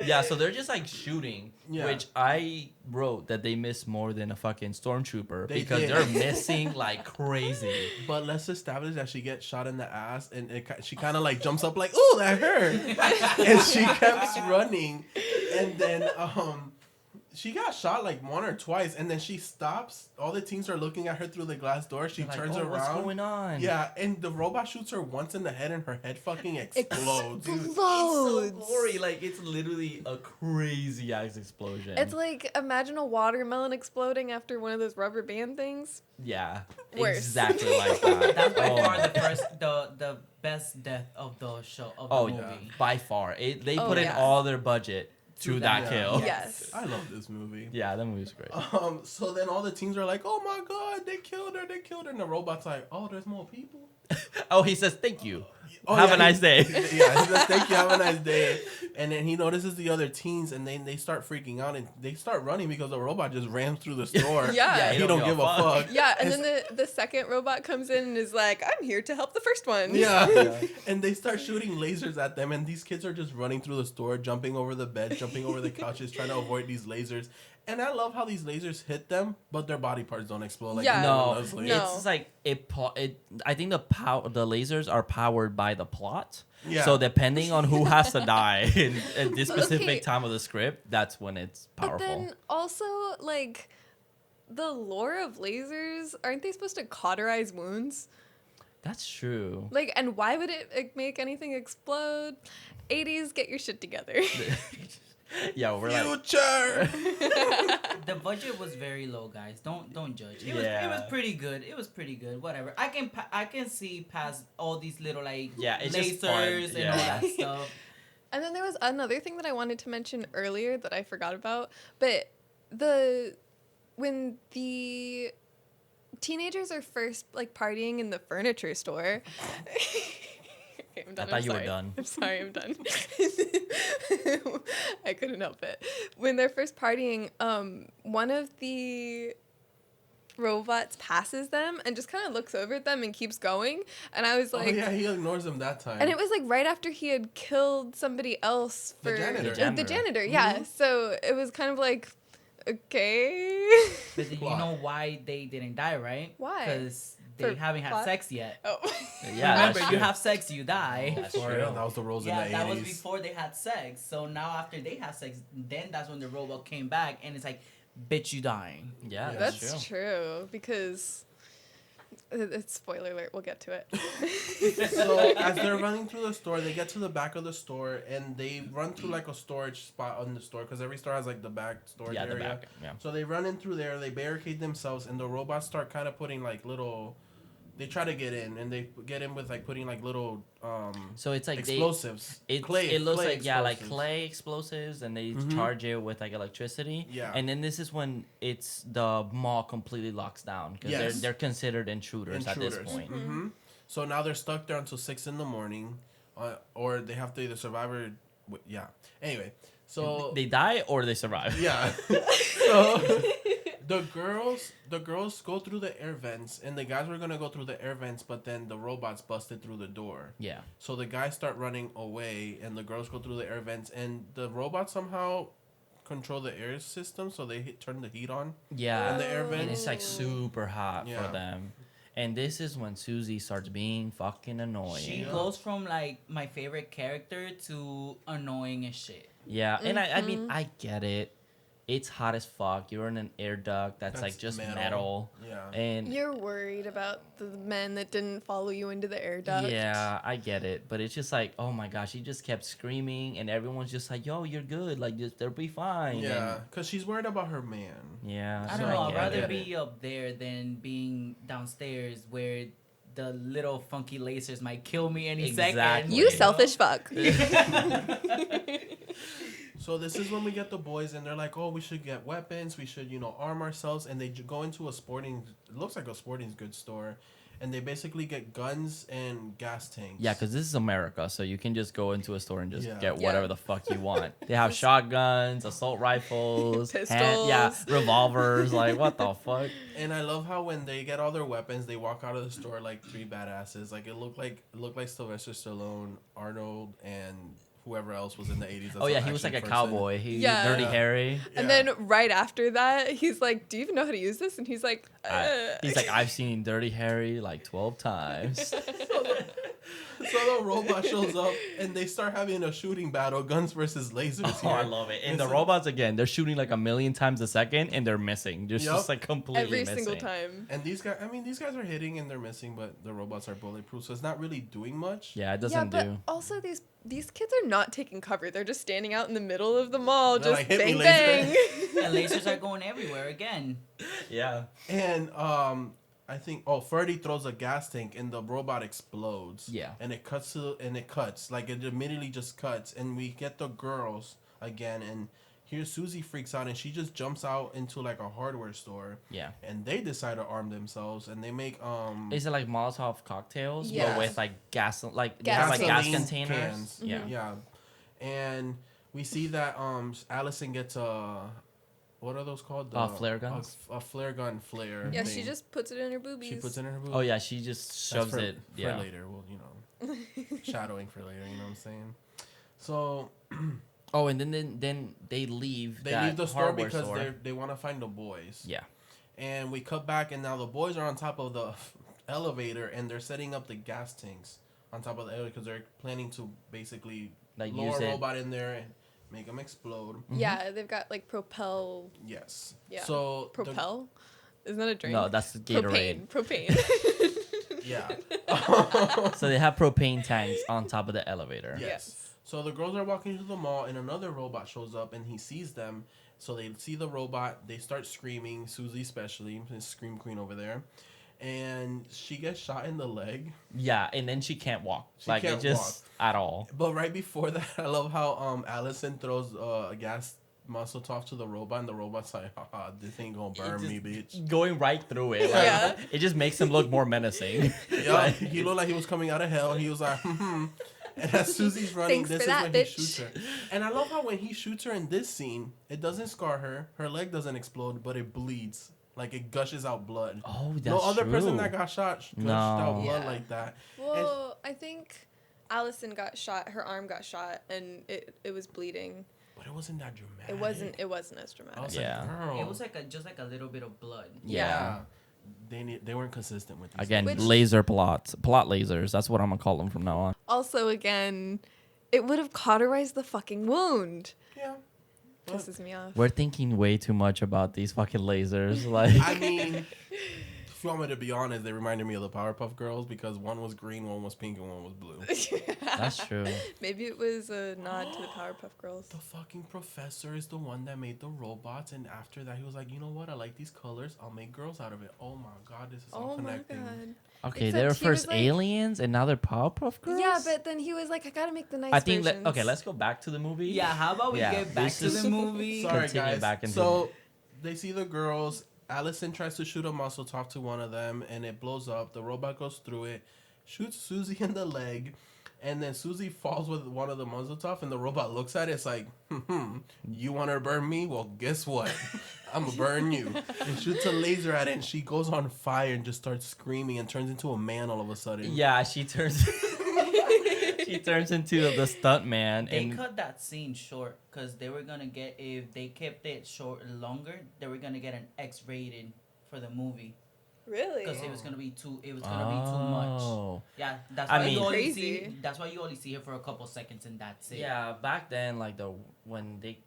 Yeah, so they're just like shooting, Yeah. which I wrote that they miss more than a fucking stormtrooper They because did. they're missing like crazy. But let's establish that she gets shot in the ass, and she kind of like jumps up like, "Ooh, that hurt!" And she keeps running, and then she got shot like one or twice, and then she stops. All the teens are looking at her through the glass door. She Like, turns oh, around. what's going on? Yeah, and the robot shoots her once in the head, and her head fucking explodes. It's so Explodes. gory. Like, it's literally a crazy ass explosion. It's like, imagine a watermelon exploding after one of those rubber band things. Yeah, Worse. exactly like that. That's by Oh far my the best death of the show of the Oh, movie. by far. They Oh, put in yeah. all their budget to that Yeah. kill. Yes. I love this movie. Yeah, that movie's great. So then all the teens are like, "Oh my god, they killed her! They killed her!" And the robot's like, "Oh, there's more people." Oh, he says thank you. Oh, Have yeah, a nice day. Yeah, he says, "Thank you, have a nice day." And then he notices the other teens, and then they start freaking out, and they start running because the robot just ran through the store. Yeah. he don't give a fuck. Yeah, and then the second robot comes in and is like, I'm here to help the first one. Yeah. And they start shooting lasers at them, and these kids are just running through the store, jumping over the bed, jumping over the couches, trying to avoid these lasers. And I love how these lasers hit them, but their body parts don't explode. Like Yeah. No, Leslie. No. it's just like I think the lasers are powered by the plot. Yeah. So depending on who has to die in this Okay. specific time of the script, that's when it's But powerful. then also, like, the lore of lasers, aren't they supposed to cauterize wounds? That's true. Like, and why would it make anything explode? 80s, get your shit together. Yeah, we're like Future. The budget was very low, guys. Don't judge. It was Yeah. pretty good. It was pretty good. Whatever. I can see past all these little like Yeah, it's just fun. lasers and all Yeah. that stuff. And then there was another thing that I wanted to mention earlier that I forgot about. But when the teenagers are first like partying in the furniture store. Okay, I'm done. I thought I'm you were sorry. done. I'm sorry, I'm done. I couldn't help it. When they're first partying, one of the robots passes them and just kind of looks over at them and keeps going. And I was like, Oh yeah, he ignores them that time. and it was like right after he had killed somebody else The for janitor. the janitor. Yeah. Mhm. So it was kind of like, okay. But then you Why? know why they didn't die, right? Why? Because they For haven't had plot? sex yet. Oh. Yeah, Remember, that's you true. have sex, you die. That's Oh, true. yeah, that was the rules Yeah, in the that 80s. was before they had sex. So now after they had sex, then that's when the robot came back and it's like, bitch, you dying. Yeah, Yeah. that's, That's true. true because it's spoiler alert. We'll get to it. So as they're running through the store, they get to the back of the store and they run through like a storage spot on the store because every store has like the back storage Yeah, area. the back. Yeah. So they run in through there, they barricade themselves, and the robots start kind of putting like little. They try to get in, and they get in with like putting like little So it's like explosives. it looks like like clay explosives, and they Mhm. charge it with like electricity. Yeah. And then this is when it's the mall completely locks down because Yes. they're considered intruders at this point. Mm-hmm. So now they're stuck there until 6 a.m, or they have to either survive or yeah. Anyway, so They die or they survive. yeah. So the girls go through the air vents, and the guys were gonna go through the air vents, but then the robots busted through the door. Yeah. So the guys start running away, and the girls go through the air vents, and the robots somehow control the air system, so they turn the heat on. Yeah. And the air And vents. it's like super hot Yeah. for them. And this is when Susie starts being fucking annoying. She goes from like my favorite character to annoying as shit. Yeah, and I mean, I get it. It's hot as fuck. You're in an air duct that's like just metal. Yeah. And You're worried about the men that didn't follow you into the air duct. yeah, I get it. But it's just like, oh my gosh, she just kept screaming, and everyone's just like, yo, you're good. Like, just, they'll be fine. Yeah, because she's worried about her man. And, yeah. I so don't know. I'd get rather it. be up there than being downstairs where the little funky lasers might kill me any Exactly. second. You know? selfish fuck. So this is when we get the boys, and they're like, "Oh, we should get weapons. We should, arm ourselves." And they go into a sporting. It looks like a sporting goods store, and they basically get guns and gas tanks. Yeah, because this is America, so you can just go into a store and just Yeah. get Yeah. whatever the fuck you want. They have shotguns, assault rifles, Pistols. revolvers. Like, what the fuck? And I love how when they get all their weapons, they walk out of the store like three badasses. Like it looked like Sylvester Stallone, Arnold, and whoever else was in the 80s. Oh, yeah, he was like a cowboy. He Yeah. Dirty Yeah. Harry. And then right after that, he's like, "Do you even know how to use this?" And he's like, He's like, I've seen Dirty Harry like 12 times. So the robot shows up and they start having a shooting battle, guns versus lasers. Oh, I here. love it. And the It's robots again, they're shooting like a million times a second, and they're missing. They're Yup. just like completely Every missing. single time. And these guys, I mean, these guys are hitting and they're missing, but the robots are bulletproof, so it's not really doing much. Yeah, it Yeah, doesn't but do. also these kids are not taking cover. They're just standing out in the middle of the mall, They're just like, "Hit me, bang laser." bang. And lasers are going everywhere again. Yeah. And I think Ferdy throws a gas tank and the robot explodes. Yeah. And it cuts like it immediately just cuts, and we get the girls again, and here Susie freaks out and she just jumps out into like a hardware store. Yeah. And they decide to arm themselves and they make Is it like Molotov cocktails, Yes. but with like gas, like they Gas have like gas gasoline containers? cans. Yeah. Yeah. And we see that Allison gets a, what are those called? Flare guns? A flare gun flare. Yeah, thing. she just puts it in her boobies. She puts it in her boob. Oh yeah, she just shoves for, it. for Yeah. later. Well, shadowing for later. You know what I'm saying? So Oh, and then they leave. they that leave the store hardware because store. they want to find the boys. Yeah. And we cut back, and now the boys are on top of the elevator, and they're setting up the gas tanks on top of the elevator because they're planning to basically Like lower use a it. robot in there and make them explode. Yeah, they've got like propel. Yes. Yeah. So the- Propel? Isn't that a drink? No, that's the Gatorade. Propane. yeah. So they have propane tanks on top of the elevator. Yes. Yes. So the girls are walking to the mall, and another robot shows up, and he sees them. So they see the robot. They start screaming. Susie, especially, the scream queen over there, and she gets shot in the leg. Yeah, and then she can't walk. She Like can't it just at all. But right before that, I love how Allison throws a gas muscle top to the robot, and the robot's like, haha, this ain't gonna burn me, bitch. Going right through it. Like, Yeah. It just makes him look more menacing. Yeah, he looked like he was coming out of hell. He was like, And as Susie's running, Thanks this for is that, when he bitch. shoots her. And I love how when he shoots her in this scene, it doesn't scar her. Her leg doesn't explode, but it bleeds. Like it gushes out blood. Oh, that's No other person true. that got shot gushed No. out blood Yeah. like that. Well, I think Allison got shot. Her arm got shot, and it was bleeding. But it wasn't that dramatic. It wasn't as I dramatic. was Yeah. like, girl. It was like just like a little bit of blood. Yeah. They weren't consistent with these Again, Which- laser plot lasers. That's what I'm gonna call them from now on. Also, again, it would have cauterized the fucking wound. Yeah. But, Pisses me off. We're thinking way too much about these fucking lasers. Like, I mean, if you want me to be honest, they reminded me of the Powerpuff Girls because one was green, one was pink, and one was blue. that's true. Maybe it was a nod to the Powerpuff Girls. The fucking professor is the one that made the robots, and after that, he was like, you know what? I like these colors. I'll make girls out of it. Oh my god, this is all Oh my connecting. god. Okay, Except they were he was first like- aliens, and now they're Powerpuff Girls. Yeah, but then he was like, I gotta make the nice I think. versions. Okay, let's go back to the movie. Yeah, how about we Yeah, get back this to is- the movie? Sorry, Continue guys. back into So they see the girls. Allison tries to shoot a muscle top to one of them, and it blows up. The robot goes through it, shoots Susie in the leg, and then Susie falls with one of the muzzle top, and the robot looks at it. It's like, you want to burn me? Well, guess what? I'm gonna burn you. And shoots a laser at it, and she goes on fire and just starts screaming and turns into a man all of a sudden. Yeah, she turns. She turns into the stunt man, They and cut that scene short because they were gonna get, if they kept it short longer, they were gonna get an X rated for the movie Really? because it was gonna be too much. Oh. Yeah, that's I why mean- you only Crazy. see. That's why you only see her for a couple seconds, and that's it. Yeah, back then, like when they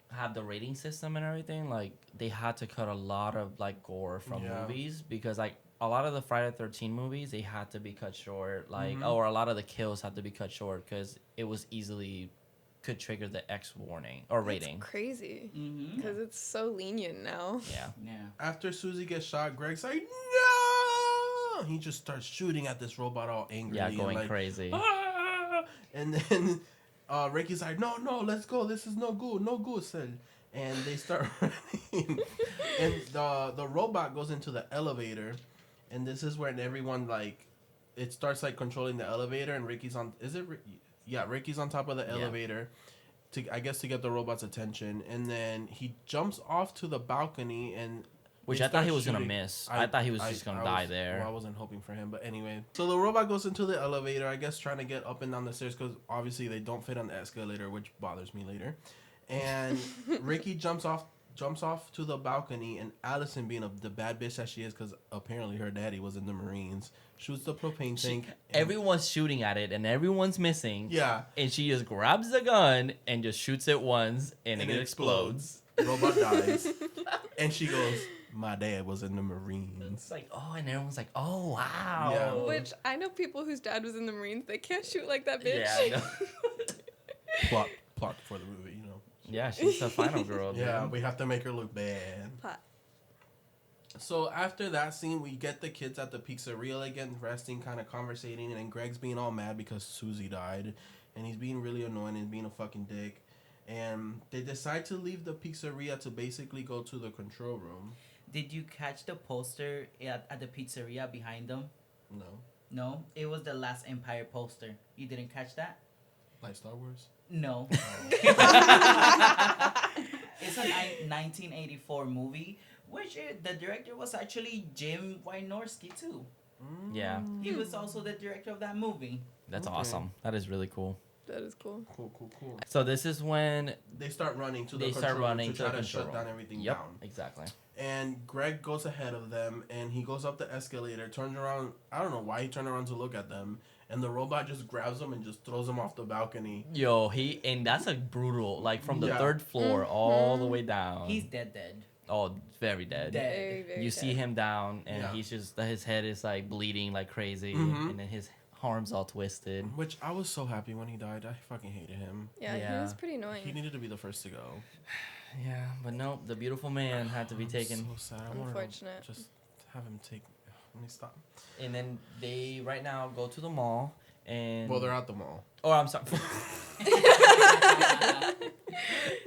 had the rating system and everything, like they had to cut a lot of like gore from Yeah. movies because like a lot of the Friday 13 movies they had to be cut short, like Mhm. or a lot of the kills had to be cut short because it was easily could trigger the X warning or rating. That's crazy. Mm-hmm. Because it's so lenient now. Yeah. Yeah. After Susie gets shot, Greg's like, no! He just starts shooting at this robot all angrily. Yeah, and going like, crazy. "Ah!" And then Ricky's like, no, let's go. This is no good, son. And they start running. And the robot goes into the elevator. And this is when everyone, like, it starts, like, controlling the elevator. And Ricky's on, yeah, Ricky's on top of the elevator. I guess to get the robot's attention. And then he jumps off to the balcony and... Which they I thought start he was gonna shooting. miss. I thought he was just gonna die there. Well, I wasn't hoping for him, but anyway. So the robot goes into the elevator, I guess trying to get up and down the stairs because obviously they don't fit on the escalator, which bothers me later. And Ricky jumps off jumps off to the balcony, and Allison, being the bad bitch that she is, because apparently her daddy was in the Marines, shoots the propane tank. Everyone's shooting at it, and everyone's missing. Yeah. And she just grabs the gun and just shoots it once, and it explodes. Robot dies. And she goes, my dad was in the Marines. It's like, oh, and everyone's like, oh, wow. Yeah. Which I know people whose dad was in the Marines. They can't shoot like that bitch. Yeah, I know. Plot for the movie, you know. Yeah, she's the final girl. Yeah, dude. we have to make her look bad. Plot. So after that scene, we get the kids at the pizzeria again, resting, kind of conversating, and then Greg's being all mad because Susie died, and he's being really annoying and being a fucking dick. And they decide to leave the pizzeria to basically go to the control room. Did you catch the poster at the pizzeria behind them? No. No, it was the Last Empire poster. You didn't catch that? Like Star Wars? No. It's a 1984 movie, which the director was actually Jim Wynorski too. Yeah. He was also the director of that movie. That's Okay. awesome. That is really cool. That is cool. Cool. So this is when They start running to the they control start room running to try the to control shut room. down everything Yep, down. exactly. And Greg goes ahead of them, and he goes up the escalator, turns around. I don't know why he turned around to look at them, and the robot just grabs him and just throws him off the balcony. Yo, and that's a brutal, like from the Yeah. third floor all the way down. He's dead. Oh, very dead. Dead. Very, very You dead. see him down, and Yeah. he's just his head is like bleeding like crazy, Mhm. and then his arms all twisted. Which I was so happy when he died. I fucking hated him. Yeah, he Yeah. was pretty annoying. He needed to be the first to go. Yeah, but nope, the beautiful man had to be I'm taken. So sad. I wanted Unfortunate. to just have him take. Let me stop. And then they right now go to the mall, and Well, they're at the mall. Oh, I'm sorry.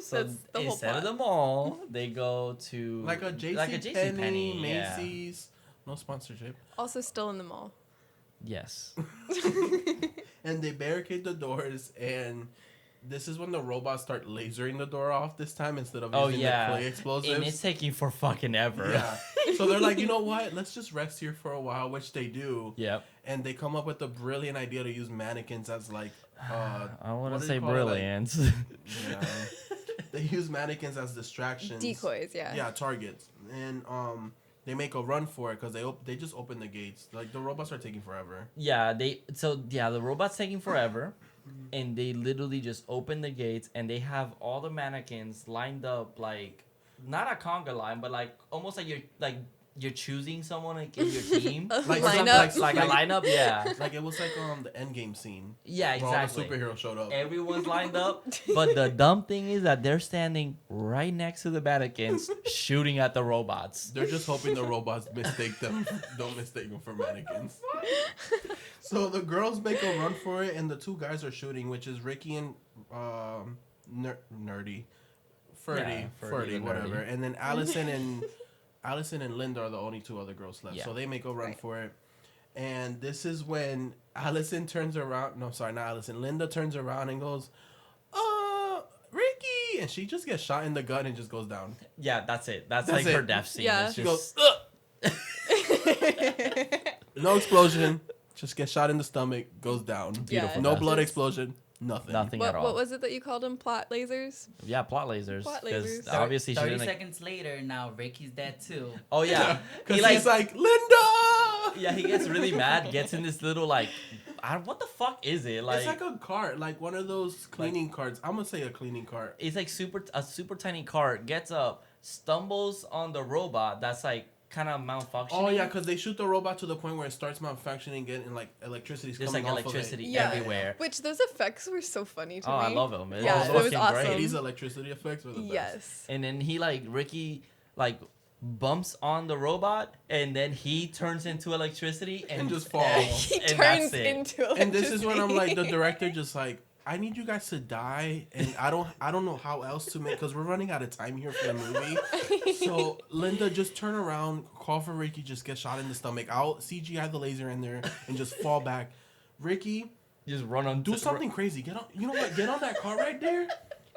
So That's the whole instead of plot. the mall, they go to Like a JC JCPenney, Penney, yeah. Macy's. No sponsorship. Also still in the mall. Yes. And they barricade the doors, and this is when the robots start lasering the door off this time instead of Oh using yeah. the clay explosives. And it's taking for fucking ever. Yeah. So they're like, you know what? Let's just rest here for a while, which they do. Yep. And they come up with the brilliant idea to use mannequins as like. I want what to do say you call it? Like, brilliant. yeah. They use mannequins as distractions. Decoys, yeah. Yeah, targets. And they make a run for it because they just open the gates. Like the robots are taking forever. The robot's taking forever, and they literally just open the gates, and they have all the mannequins lined up like not a conga line, but like almost like you're choosing someone like in your team. Like Lineup. Like a lineup, yeah. Like it was like the Endgame scene. Yeah, where exactly. all the superheroes showed up. Everyone's lined up, but the dumb thing is that they're standing right next to the mannequins, shooting at the robots. They're just hoping the robots don't mistake them for mannequins. So the girls make a run for it, and the two guys are shooting, which is Ricky and Nerdy, Ferdy, Ferdy and whatever. Nerdy. And then Allison and Linda are the only two other girls left. Yeah. So they make a run Right. for it. And this is when Allison turns around. No, sorry, not Allison. Linda turns around and goes, Ricky! And she just gets shot in the gut and just goes down. Yeah, that's it. That's That's like her it. death scene. Yeah. It's She just, goes, no explosion. Just gets shot in the stomach, goes down. Beautiful No death. blood explosion. Nothing. nothing at all. What was it that you called them? Plot lasers? Yeah, plot lasers. Plot 'cause lasers. Obviously, she 30 didn't. seconds later, now Ricky's dead too. Oh yeah, Because he's like, Linda! yeah, he gets really mad. Gets in this little like, what the fuck is it? It's like a cart, like one of those cleaning carts. I'm going to say a cleaning cart. It's like a super tiny cart. Gets up, stumbles on the robot. That's like kind of malfunctioning. Oh, yeah, because they shoot the robot to the point where it starts malfunctioning again and like electricity's There's coming like off electricity of it. Yeah. everywhere. Which those effects were so funny to Oh, me. I love them. Yeah, It's it was fucking awesome. great. These electricity effects were the best. Yes. And then Ricky bumps on the robot, and then he turns into electricity and just falls. He and turns that's it. into electricity. And this is when I'm like, the director just like, I need you guys to die, and I don't know how else to make, because we're running out of time here for the movie. So Linda, just turn around, call for Ricky, just get shot in the stomach. I'll CGI the laser in there and just fall back. Ricky, just run on. do something crazy. Get on. You know what? Get on that car right there,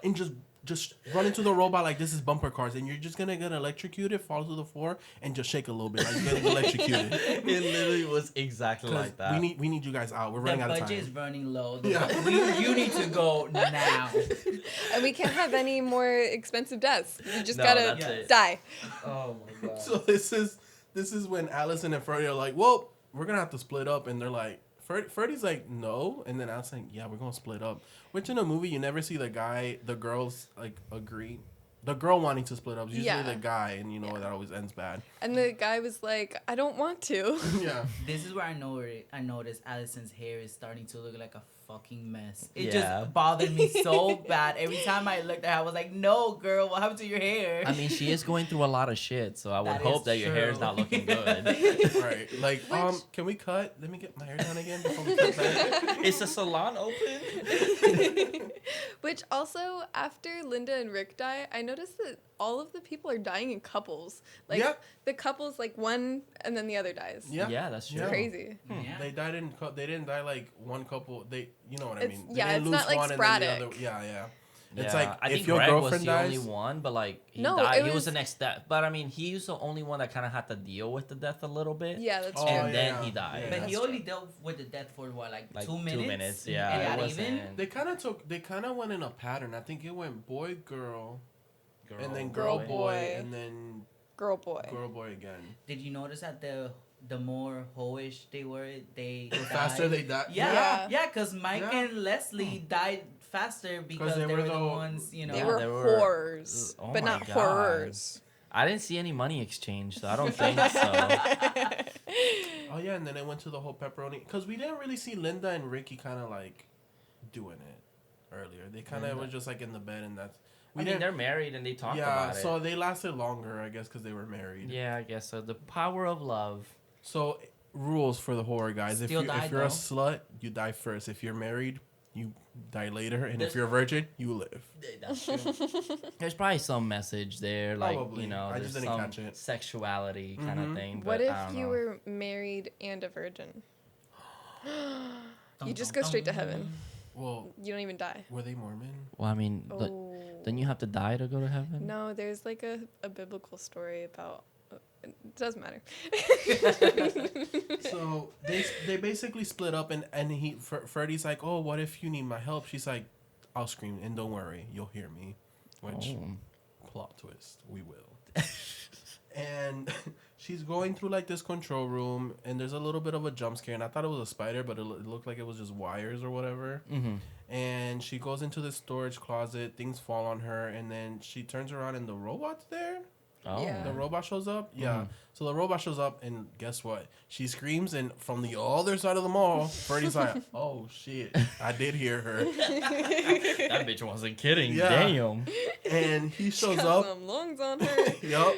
and just just run into the robot like this is bumper cars, and you're just gonna get electrocuted, fall to the floor, and just shake a little bit like you're getting electrocuted. It literally was exactly like that. We need you guys out. We're The running out of budget is time. running low. Yeah. You need to go now. And we can't have any more expensive deaths. You just No, gotta that's it. die. Oh my god. So this is when Allison and Freddie are like, well, we're gonna have to split up, and they're like, Freddie's like, no, and then Allison's like, yeah, we're gonna split up. Which in a movie you never see the girls like agree. The girl wanting to split up is usually the guy, and that always ends bad. And the guy was like, I don't want to. Yeah. This is where I noticed Allison's hair is starting to look like a fucking mess. It Yeah. just bothered me so bad. Every time I looked at her, I was like, no, girl, what happened to your hair? I mean, she is going through a lot of shit, so I would That hope is that your hair is true. not looking good. Right. Like, can we cut? Let me get my hair done again before we cut back. Is the salon open? Which also, after Linda and Rick die, I noticed that all of the people are dying in couples. Like, the couple's like one and then the other dies. Yeah. Yeah, that's true. Yeah. Crazy. Yeah. They died in. They didn't die like one couple. You know what I It's- mean? They yeah, didn't it's lose not, like, one and then the sporadic. other- Yeah. Yeah, It's like I if think your Greg was girlfriend the dies. only one, but like he No, died. it He was was- the next death, but I mean, he was the only one that kind of had to deal with the death a little bit. Yeah, that's Oh, true. and then yeah. he died. Yeah. But That's he only true. dealt with the death for what, like 2 2 minutes? minutes, yeah. And it not wasn't- even? They kind of went in a pattern. I think it went boy, girl, and then Girl, girl, boy, boy. and then Girl, boy. girl, boy again. Did you notice that the more hoish they were, The died? faster they die. Yeah, because Mike Yeah. and Leslie died faster because they they were were the the- ones, They Yeah, were they were- whores, Oh but my not God. horrors. I didn't see any money exchange, so I don't think so. Oh yeah, and then it went to the whole pepperoni because we didn't really see Linda and Ricky kind of like doing it earlier. They kind of Linda. was just like in the bed, and that's. I mean, they're married and they talk Yeah, about it. so they lasted longer, I guess, because they were married. Yeah, I guess so. The power of love. So rules for the horror guys: Still if die, you're a though. slut, you die first. If you're married, you die later, and There's- if you're a virgin, you live. That's true. There's probably some message there, like Probably. I just there's didn't some catch it. sexuality kind Mhm. of thing. What But if I don't you know. were married and a virgin? Dum, You just dum, go straight to dum. heaven. Well, You don't even die. were they Mormon? Well, I mean, Oh. then you have to die to go to heaven. No, there's like a biblical story about. It doesn't matter. So they basically split up, and Freddie's like, oh, what if you need my help? She's like, I'll scream, and don't worry, you'll hear me. Which Oh. plot twist, we will. And she's going through like this control room, and there's a little bit of a jump scare, and I thought it was a spider, but it looked like it was just wires or whatever. Mm-hmm. And she goes into the storage closet, things fall on her, and then she turns around and the robot's there. Oh. Yeah. The robot shows up. Yeah. Mhm. So the robot shows up, and guess what? She screams, and from the other side of the mall, Freddy's like, "Oh shit, I did hear her." That bitch wasn't kidding. Yeah. Damn. And he shows Got up. some lungs on her. Yup.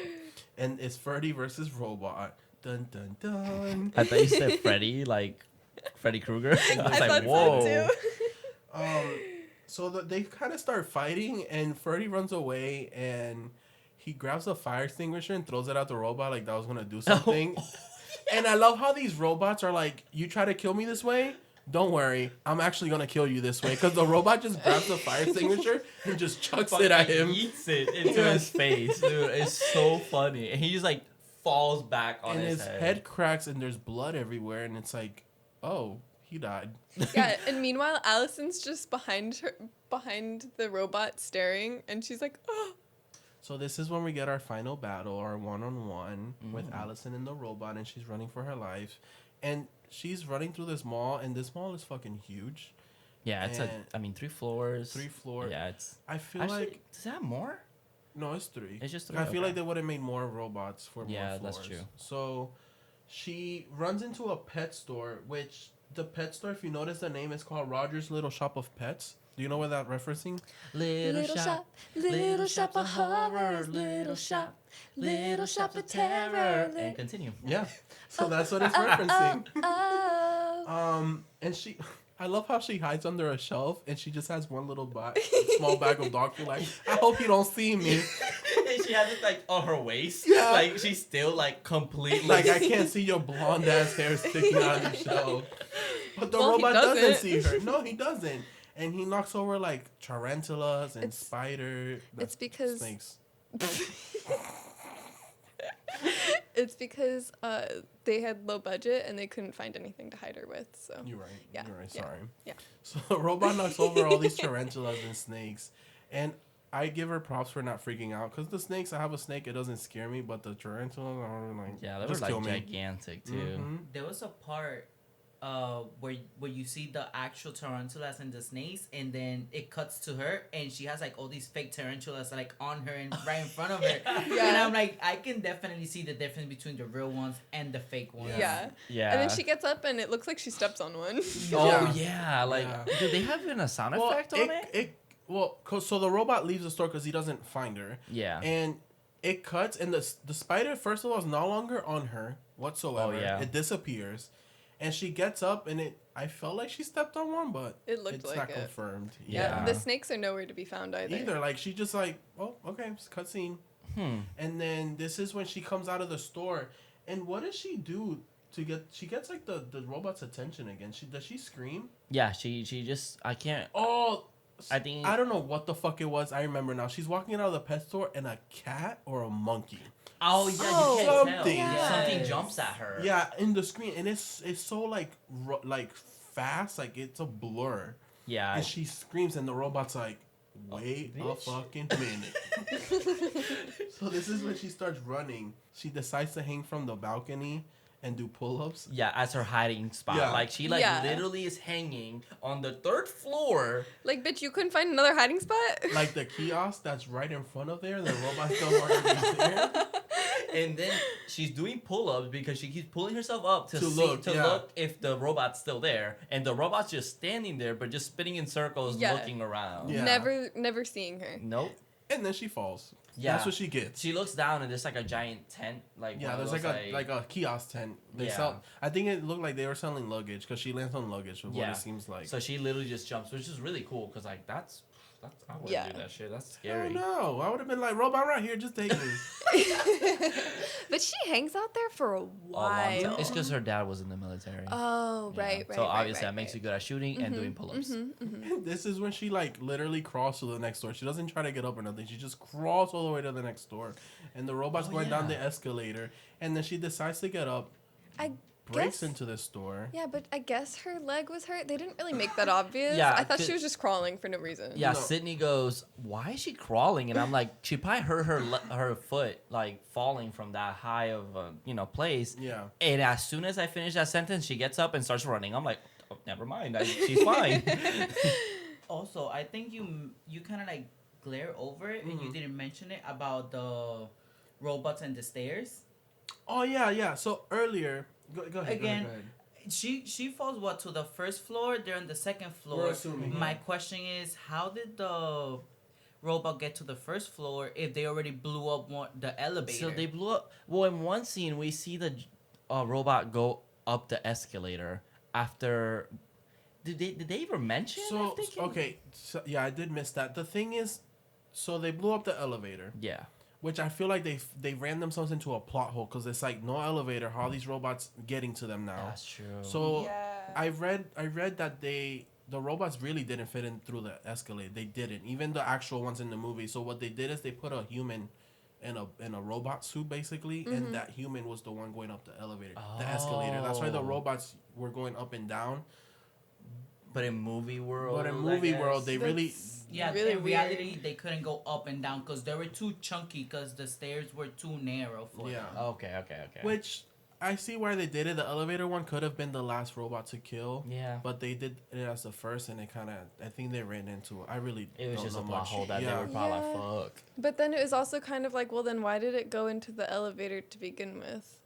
And it's Freddy versus robot. Dun dun dun. I thought you said Freddy, like Freddy Krueger. I was I like, thought whoa. so too. So they kind of start fighting, and Freddy runs away, and he grabs a fire extinguisher and throws it at the robot like that was gonna do something. And I love how these robots are like, you try to kill me this way? Don't worry, I'm actually gonna kill you this way. Because the robot just grabs the fire extinguisher and just chucks it at him. Eats it into his face, dude. It's so funny, and he just like falls back on And his his head cracks, and there's blood everywhere, and it's like, oh, he died. Yeah, and meanwhile, Allison's just behind the robot staring, and she's like, oh. So this is when we get our final battle, our one-on-one with Allison and the robot, and she's running for her life. And she's running through this mall, and this mall is fucking huge. Yeah, it's And 3 floors. 3 floors. Yeah, it's. I feel Actually, like... does that have more? No, it's 3. It's just 3. I feel okay. like they would have made more robots for more Yeah, floors. that's true. So she runs into a pet store, which the pet store, if you notice the name, is called Roger's Little Shop of Pets. Do you know what that's referencing? Little shop of horror, little shop of terror, and continue. Yeah. So that's what it's referencing. Oh. And she... I love how she hides under a shelf, and she just has one little small bag of dog food. Like, I hope you don't see me. And she has it like on her waist. Yeah. Like she's still like completely. Like, I can't see your blonde ass hair sticking out of the shelf. But the Well, he robot doesn't doesn't. see her. No, he doesn't. and he knocks over like tarantulas and It's- snakes. It's because they had low budget and they couldn't find anything to hide her with. So You're right. Yeah, You're right. yeah, Sorry. yeah. So the robot knocks over all these tarantulas and snakes, and I give her props for not freaking out because the snakes. I have a snake. It doesn't scare me, but the tarantulas are like Yeah, they were just like kill me. gigantic too. Mhm. There was a part where you see the actual tarantulas and the snakes, and then it cuts to her, and she has like all these fake tarantulas like on her and right in front of her. Yeah. And I'm like, I can definitely see the difference between the real ones and the fake ones. yeah. Yeah. And then she gets up and it looks like she steps on one. Oh Yeah. yeah, like Yeah. do they have even a sound Well, effect on it? so the robot leaves the store because he doesn't find her, Yeah. and it cuts, and the spider first of all is no longer on her whatsoever. Oh, yeah. It disappears, and she gets up, and I felt like she stepped on one, but It looked it's like not it. confirmed. Yeah. The snakes are nowhere to be found either. Like she just like, oh, okay, it's a cutscene. And then this is when she comes out of the store, and what does she do to get? She gets like the robot's attention again. Does she scream? Yeah, she just I can't. Oh, I think I don't know what the fuck it was. I remember now. She's walking out of the pet store, and a cat or a monkey. Oh yeah, Oh, you can't something. tell. Yeah. Something jumps at her. Yeah, in the screen, and it's so like fast, like it's a blur. Yeah. And she screams, and the robot's like, "Wait a bitch. fucking minute." So this is when she starts running. She decides to hang from the balcony and do pull-ups. Yeah, as her hiding spot. Yeah. Like she Yeah. literally is hanging on the 3rd floor. Like, bitch, you couldn't find another hiding spot? Like the kiosk that's right in front of there, the robot's still already there. And then she's doing pull-ups because she keeps pulling herself up to look if the robot's still there, and the robot's just standing there but just spinning in circles, Yeah. looking around. Yeah. Never seeing her. Nope. And then she falls. Yeah. That's what she gets. She looks down and there's like a giant tent, like Yeah, one of there's those, like a kiosk tent. They Yeah. sell. I think it looked like they were selling luggage because she lands on luggage. With what Yeah. it seems like. So she literally just jumps, which is really cool because like that's I wouldn't Yeah. do that shit. That's Oh scary. no! I would have been like, robot right here, just take me. But she hangs out there for a A long time. while. It's because her dad was in the military. Oh, Yeah. right, right. So right, obviously right, that makes you right. good at shooting and doing pull-ups. This is when she like literally crawls to the next door. She doesn't try to get up or nothing. She just crawls all the way to the next door, and the robot's Oh, going down the yeah. escalator, and then she decides to get up, I breaks guess. into the store. Yeah, but I guess her leg was hurt. They didn't really make that obvious. Yeah, I thought she 'cause- was just crawling for no reason. Yeah, No. Sydney goes, "Why is she crawling?" And I'm like, "She probably hurt her foot like falling from that high of a place." Yeah. And as soon as I finish that sentence, she gets up and starts running. I'm like, oh, "Never mind, she's fine." Also, I think you kind of like glare over it, and Mm-hmm. you didn't mention it about the robots and the stairs. Oh yeah. So earlier, go ahead. Again, Go ahead. She falls to the first floor. They're on the second floor. We're assuming, My yeah. question is, how did the robot get to the first floor if they already blew up the elevator? So they blew up. Well, in one scene, we see the robot go up the escalator after. Did they ever mention? So if they can- okay, so, yeah, I did miss that. The thing is, so they blew up the elevator, Yeah. which I feel like they ran themselves into a plot hole because it's like no elevator. How are these robots getting to them now? That's true. So Yeah. I read that the robots really didn't fit in through the escalator. They didn't. Even the actual ones in the movie. So what they did is they put a human in a robot suit basically, and that human was the one going up the elevator, the escalator. That's why the Oh. robots were going up and down. But in movie world, But in I movie world, guess. they really That's Yeah, really in weird. reality, they couldn't go up and down because they were too chunky because the stairs were too narrow for Yeah. them. Okay. Which I see why they did it. The elevator one could have been the last robot to kill. Yeah. But they did it as the first, and it kind of, I think they ran into it. I really It was don't just a know plot much. hole that yeah. they were probably Yeah. like, fuck. But then it was also kind of like, well, then why did it go into the elevator to begin with?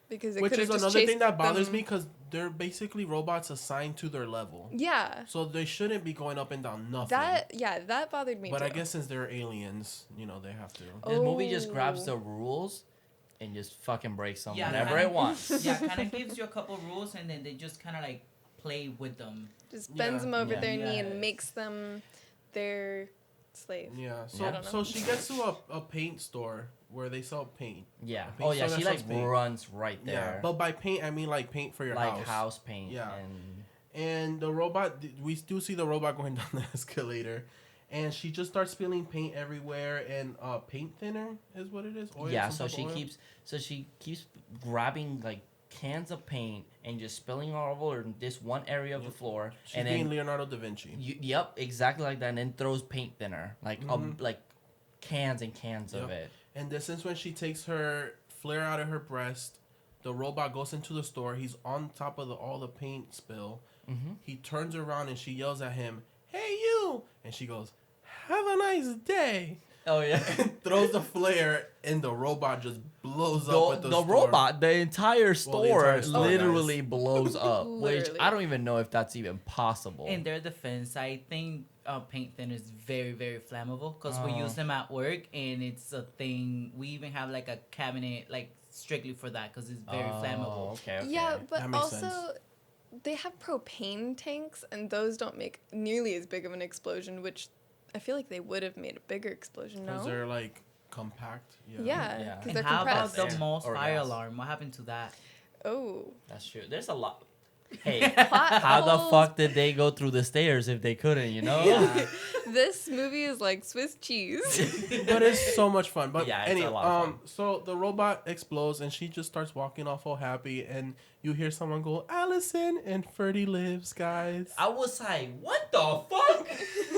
Because it Which could is have just another thing chased that bothers them. me because they're basically robots assigned to their level. Yeah. So they shouldn't be going up and down nothing. That bothered me But too. I guess since they're aliens, they have to. This movie just grabs Oh. the rules and just fucking breaks them Yeah, whenever kinda- it wants. Yeah, kind of gives you a couple rules and then they just kind of like play with them. Just bends Yeah. them over Yeah. their knee and Yes. makes them their slave. Yeah. I So don't know. so she gets to a paint store where they sell paint. Yeah. Paint Oh yeah, store she that like sells paint. runs right Yeah. there. But by paint I mean like paint for your like house. house paint. Yeah. And And the robot, we do see the robot going down the escalator, and she just starts spilling paint everywhere, and paint thinner is what it is. Oil, Yeah, some so type of oil. she keeps grabbing like cans of paint and just spilling all over this one area of the floor, She's and being then Leonardo da Vinci. yep, exactly like that, and then throws paint thinner like cans and cans of Yep. it. And this is when she takes her flare out of her breast. The robot goes into the store. He's on top of all the paint spill. Mm-hmm. He turns around and she yells at him, "Hey you!" And she goes, "Have a nice day." Oh yeah. And throws the flare, and the robot just blows up at The the store. robot, the entire store, entire store, literally blows up, which Literally. I don't even know if that's even possible. In their defense, I think paint thinner is very, very flammable because we Oh. use them at work and it's a thing. We even have like a cabinet like strictly for that because it's very flammable. Okay, okay. Yeah, but That makes also sense. they have propane tanks, and those don't make nearly as big of an explosion, which I feel like they would have made a bigger explosion. Because No. they're like compact. Yeah, Yeah. because And they're how about compressed. the Air most or fire gas. alarm? What happened to that? Oh, That's true. There's a lot. Hey, Plot how the holes. fuck did they go through the stairs if they couldn't? You know? Yeah. This movie is like Swiss cheese. But it's so much fun. But Yeah, it's anyway, a lot of fun. so the robot explodes and she just starts walking off all happy, and you hear someone go, "Allison," and Ferdy lives, guys. I was like, what the fuck?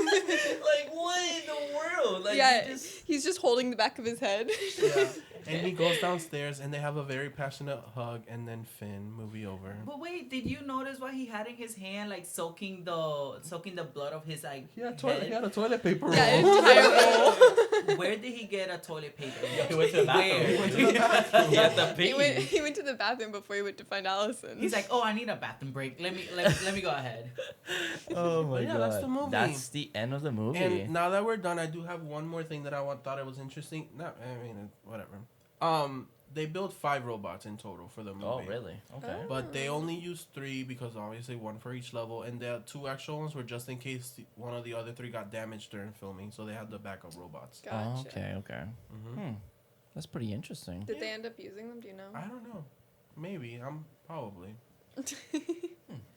Like, what in the world? Like, yeah, you just... he's just holding the back of his head. Yeah. And he goes downstairs and they have a very passionate hug, and then Finn, movie over. But wait, did you notice what he had in his hand, like soaking the blood of his like He had head? a toilet paper roll. Yeah, it's Where did he get a toilet paper? He went to the bathroom. Where? He went to the bathroom. He had to pee. He went to the bathroom before he went to find Allison. He's like, oh, I need a bathroom break. Let me go ahead. Oh my Yeah, god. that's the movie. That's the end of the movie. And now that we're done, I do have one more thing that thought it was interesting. Whatever. They built 5 robots in total for the movie. Oh, really? Okay. Oh. But they only used 3 because obviously one for each level, and the 2 actual ones were just in case one of the other 3 got damaged during filming, so they had the backup robots. Gotcha. Oh, okay. Hmm. That's pretty interesting. Did they end up using them? Do you know? I don't know. Maybe. I'm probably.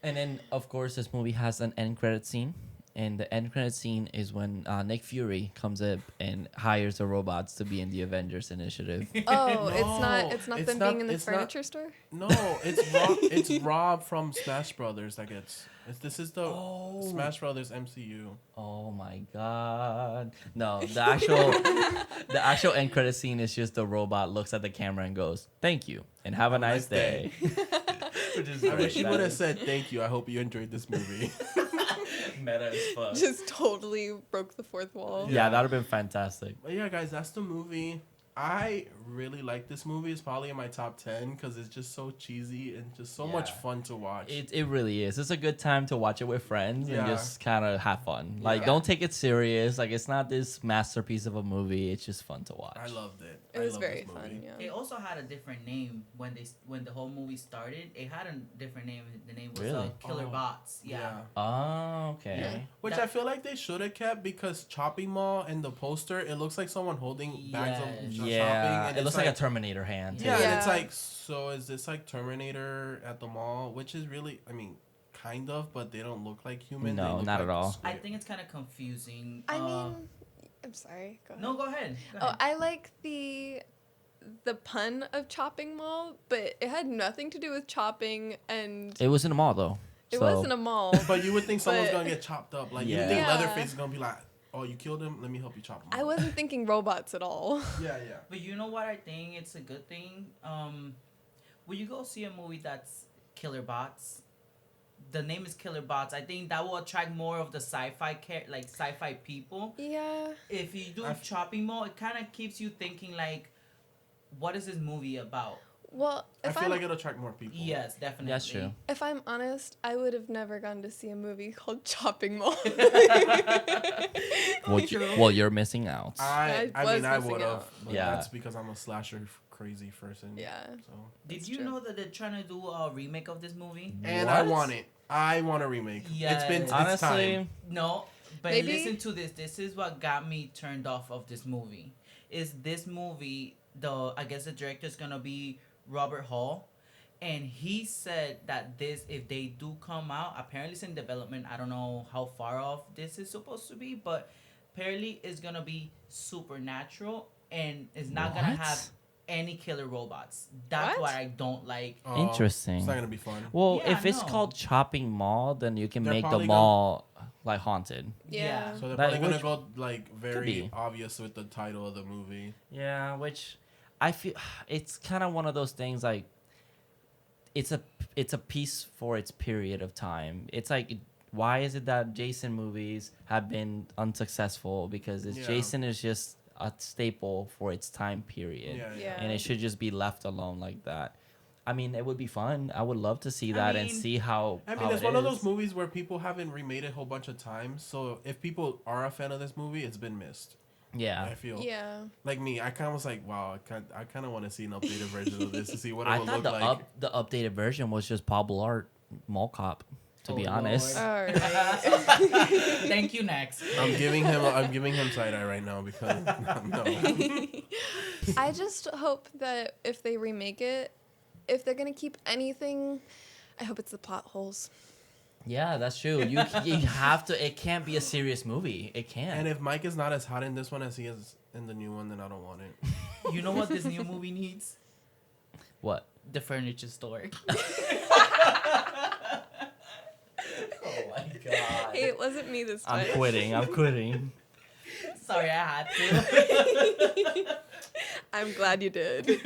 And then, of course, this movie has an end credit scene. And the end credit scene is when Nick Fury comes up and hires the robots to be in the Avengers Initiative. Oh, it's No, not it's them not- being in the it's not- furniture store. No, it's Rob. It's Rob from Smash Brothers that gets. This is the Oh. Smash Brothers MCU. Oh my god! No, the actual end credit scene is just the robot looks at the camera and goes, "Thank you and have a nice day." Which is I wish great. you That would have is said thank you. I hope you enjoyed this movie. meta as fuck. Just totally broke the fourth wall. Yeah, that would have been fantastic. But yeah, guys, that's the movie. I really like this movie. It's probably in my top 10 because it's just so cheesy and just so much Yeah. fun to watch. It really is. It's a good time to watch it with friends and Yeah. just kind of have fun. Like, Yeah. don't take it serious. Like, it's not this masterpiece of a movie. It's just fun to watch. I loved it. It I was love very this fun. movie. Yeah. It also had a different name when the whole movie started. It had a different name. The name was Really? Killer Oh, Bots. Yeah. Oh, okay. Yeah. Which That- I feel like they should have kept because Chopping Mall and the poster, it looks like someone holding bags of Yes. shopping. Yeah, And it it's looks like a Terminator hand. Too. Yeah, and it's Yeah. like, so is this like Terminator at the mall? Which is really, I mean, kind of, but they don't look like human. They No, look not like at all. I squid. think it's kind of confusing. I mean, I'm sorry. Go ahead. No, go ahead. Go Oh, ahead. I like the pun of chopping mall, but it had nothing to do with chopping, and It was in a mall, though. it so- wasn't a mall. But you would think someone's But- gonna get chopped up. Like, you Yeah. would think Yeah. Leatherface is gonna be like, oh, you killed him? Let me help you chop him I up. wasn't thinking robots at all. Yeah, yeah. But you know what? I think it's a good thing. When you go see a movie that's Killer Bots, the name is Killer Bots. I think that will attract more of the sci-fi people. Yeah. If you do I've- Chopping Mall, it kind of keeps you thinking like, what is this movie about? Well, I if feel I'm like it'll attract more people. Yes, definitely. That's true. if I'm honest, I would have never gone to see a movie called Chopping Mall. Well, you're missing out. I I was mean, I missing would have. out. But Yeah. that's because I'm a slasher crazy person. Yeah. So. Did That's you true. know that they're trying to do a remake of this movie? And I What? want it. I want a remake. Yes. It's been it's Honestly, time. No, but Maybe- listen to this. This is what got me turned off of this movie. Is this movie I guess the director's gonna be Robert Hall, And he said that this, if they do come out, apparently it's in development. I don't know how far off this is supposed to be, but apparently it's gonna be supernatural and it's not gonna What? have any killer robots. That's What? what I don't like. Oh, Interesting. It's not gonna be fun. Well, Yeah, if it's no. called Chopping Mall, then you can They're make the probably mall like haunted. Yeah. So they're Like, probably gonna which- go like very be. obvious with the title of the movie. Yeah, which I feel it's kind of one of those things like it's a piece for its period of time. It's like why is it that Jason movies have been unsuccessful? Because Yeah. Jason is just a staple for its time period. Yeah, Yeah. And it should just be left alone like that. I mean, it would be fun. I would love to see I that and mean- see how. I mean, how it's it one of is. those movies where people haven't remade it a whole bunch of times. So if people are a fan of this movie, it's been missed. Yeah. I feel Yeah. like me. I kind of was like, wow, I kind of want to see an updated version of this to see what it I will thought look like. the updated version was just Paul Blart Mall Cop. To be Oh, honest. Lord. All right. Thank you, next. I'm giving him side eye right now because no. I just hope that if they remake it, if they're gonna keep anything, I hope it's the plot holes. Yeah, that's true. You have to. It can't be a serious movie. It can't. And if Mike is not as hot in this one as he is in the new one, then I don't want it. You know what this new movie needs? What? The furniture store. Oh my god. Hey, it wasn't me this time. I'm quitting. I'm quitting. Sorry, I had to. I'm glad you did.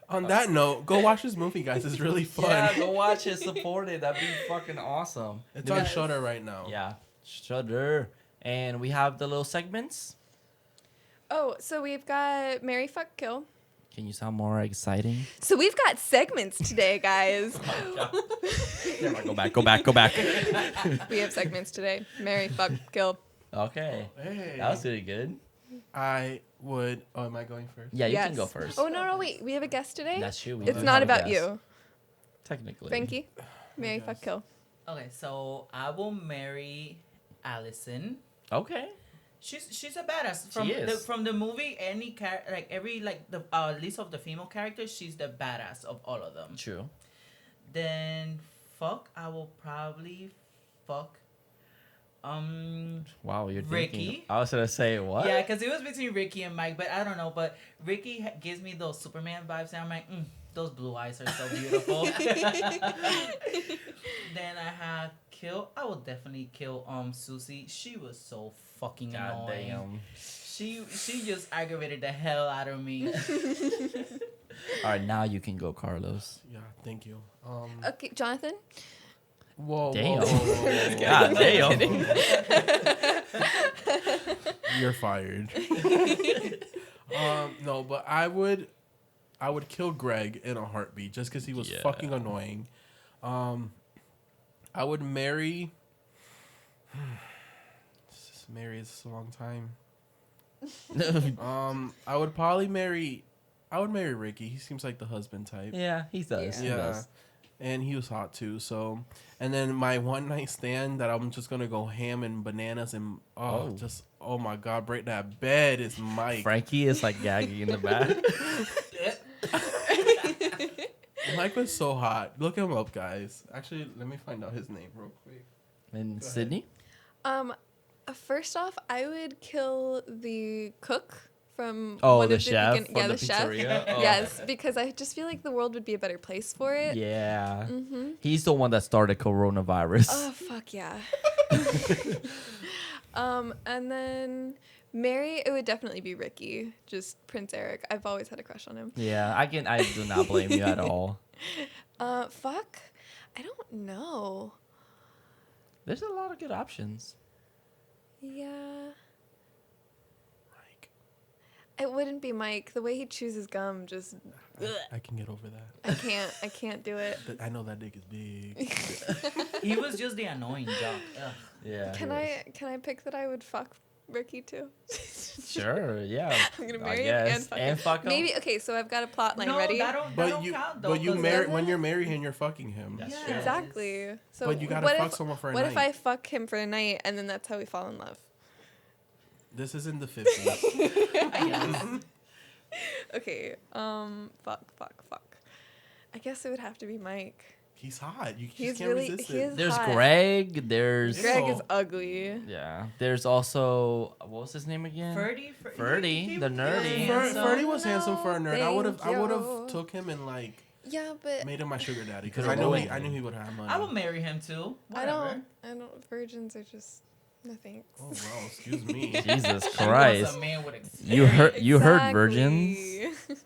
On that note, go watch this movie, guys. It's really fun. Yeah, go watch it. Support it. That'd be fucking awesome. It's on Shudder right now. Yeah, Shudder. And we have the little segments. Oh, so we've got Marry, Fuck, Kill. Can you sound more exciting? So we've got segments today, guys. Go back. We have segments today. Marry, Fuck, Kill. Okay. Hey. That was pretty good. I would. Oh, am I going first? Yeah, you Yes. can go first. Oh, no, wait. We have a guest today? That's true. We It's do not have a about guest. you. Technically. Frankie, Marry, guess. Fuck, Kill. Okay, so I will marry Allison. Okay. She's a badass She is. from the movie. Any every the list of the female characters, she's the badass of all of them. True. Then fuck, I will probably fuck. Wow, you're thinking. Ricky. I was gonna say what? Yeah, because it was between Ricky and Mike, but I don't know. But Ricky gives me those Superman vibes, and I'm like, those blue eyes are so beautiful. Then I have kill. I will definitely kill Susie. She was so fucking God annoying. damn. She just aggravated the hell out of me. All right, now you can go, Carlos. Yeah. Thank you. Okay, Jonathan? Whoa. Damn. Whoa, whoa, whoa, whoa. God damn. You're fired. No, but I would kill Greg in a heartbeat just because he was Yeah. fucking annoying. I would marry. Marry is a long time. I would probably marry. I would marry Ricky. He seems like the husband type. Yeah, he does. He Yeah. does. And he was hot too. So, and then my one night stand that I'm just gonna go ham and bananas and Oh. oh my god, break that bed is Mike. Frankie is like gagging in the back. Mike was so hot. Look him up, guys. Actually, let me find out his name real quick. And Go ahead. Sydney? First off, I would kill the cook from Oh, one the of chef begin- from yeah, the chef. pizzeria? Oh. Yes, because I just feel like the world would be a better place for it. Yeah. Mm-hmm. He's the one that started coronavirus. Oh fuck yeah. And then Mary, it would definitely be Ricky, just Prince Eric. I've always had a crush on him. Yeah, I do not blame you at all. Fuck, I don't know. There's a lot of good options. Yeah, Mike. it wouldn't be Mike. The way he chews his gum, just I can get over that. I can't do it. I know that dick is big. He was just the annoying jock. Ugh. Yeah. Can I pick that I would fuck Ricky too? Sure, yeah. I'm gonna I marry him guess. and fuck him. him. Maybe okay. So I've got a plot line No, ready. that don't count though. But you 'cause marry then- when you're married him, you're fucking him. That's Yes. true. Exactly. So But you gotta what fuck if, someone for a what night. if I fuck him for a night and then that's how we fall in love? This is in the 50s. Yes. Okay. Fuck. I guess it would have to be Mike. He's hot. You He's just can't really- resist he it. is- There's hot. Greg. There's Greg is Ew. ugly. yeah. There's also what was his name again? Ferdy, the nerdy. Ferdy was handsome for a nerd. I would Thank have you. took him and like Yeah, but made him my sugar daddy because Could've I ruined knew he would have money. I will marry him too. I Whatever. don't. Virgins are just no thanks. Oh wow, excuse me. Jesus She Christ. wants a man with experience. You heard virgins? Exactly.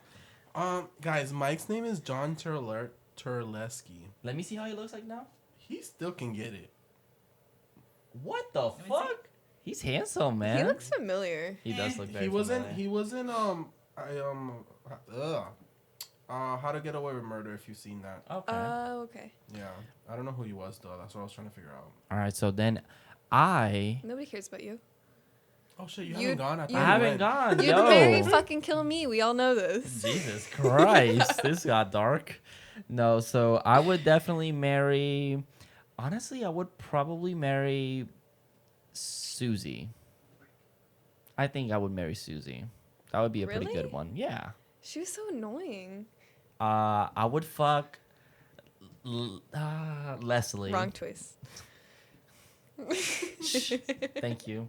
Guys, Mike's name is John Terleski. Let me see how he looks like now. He still can get it. What the me see. fuck? He's handsome, man. He looks familiar. He does look very He wasn't. familiar. He wasn't. How to Get Away with Murder. If you've seen that. Okay. Okay. Yeah, I don't know who he was though. That's what I was trying to figure out. All right. So then, I Nobody cares about you. Oh shit, you You'd- haven't gone. I, thought you- I you haven't went. gone. You'd No. marry fucking kill me. We all know this. Jesus Christ, this got dark. No, so I would definitely marry. Honestly, I would probably marry Susie. I think I would marry Susie. That would be a pretty Really? good one. Yeah. She was so annoying. I would fuck Leslie. Wrong choice. Thank you.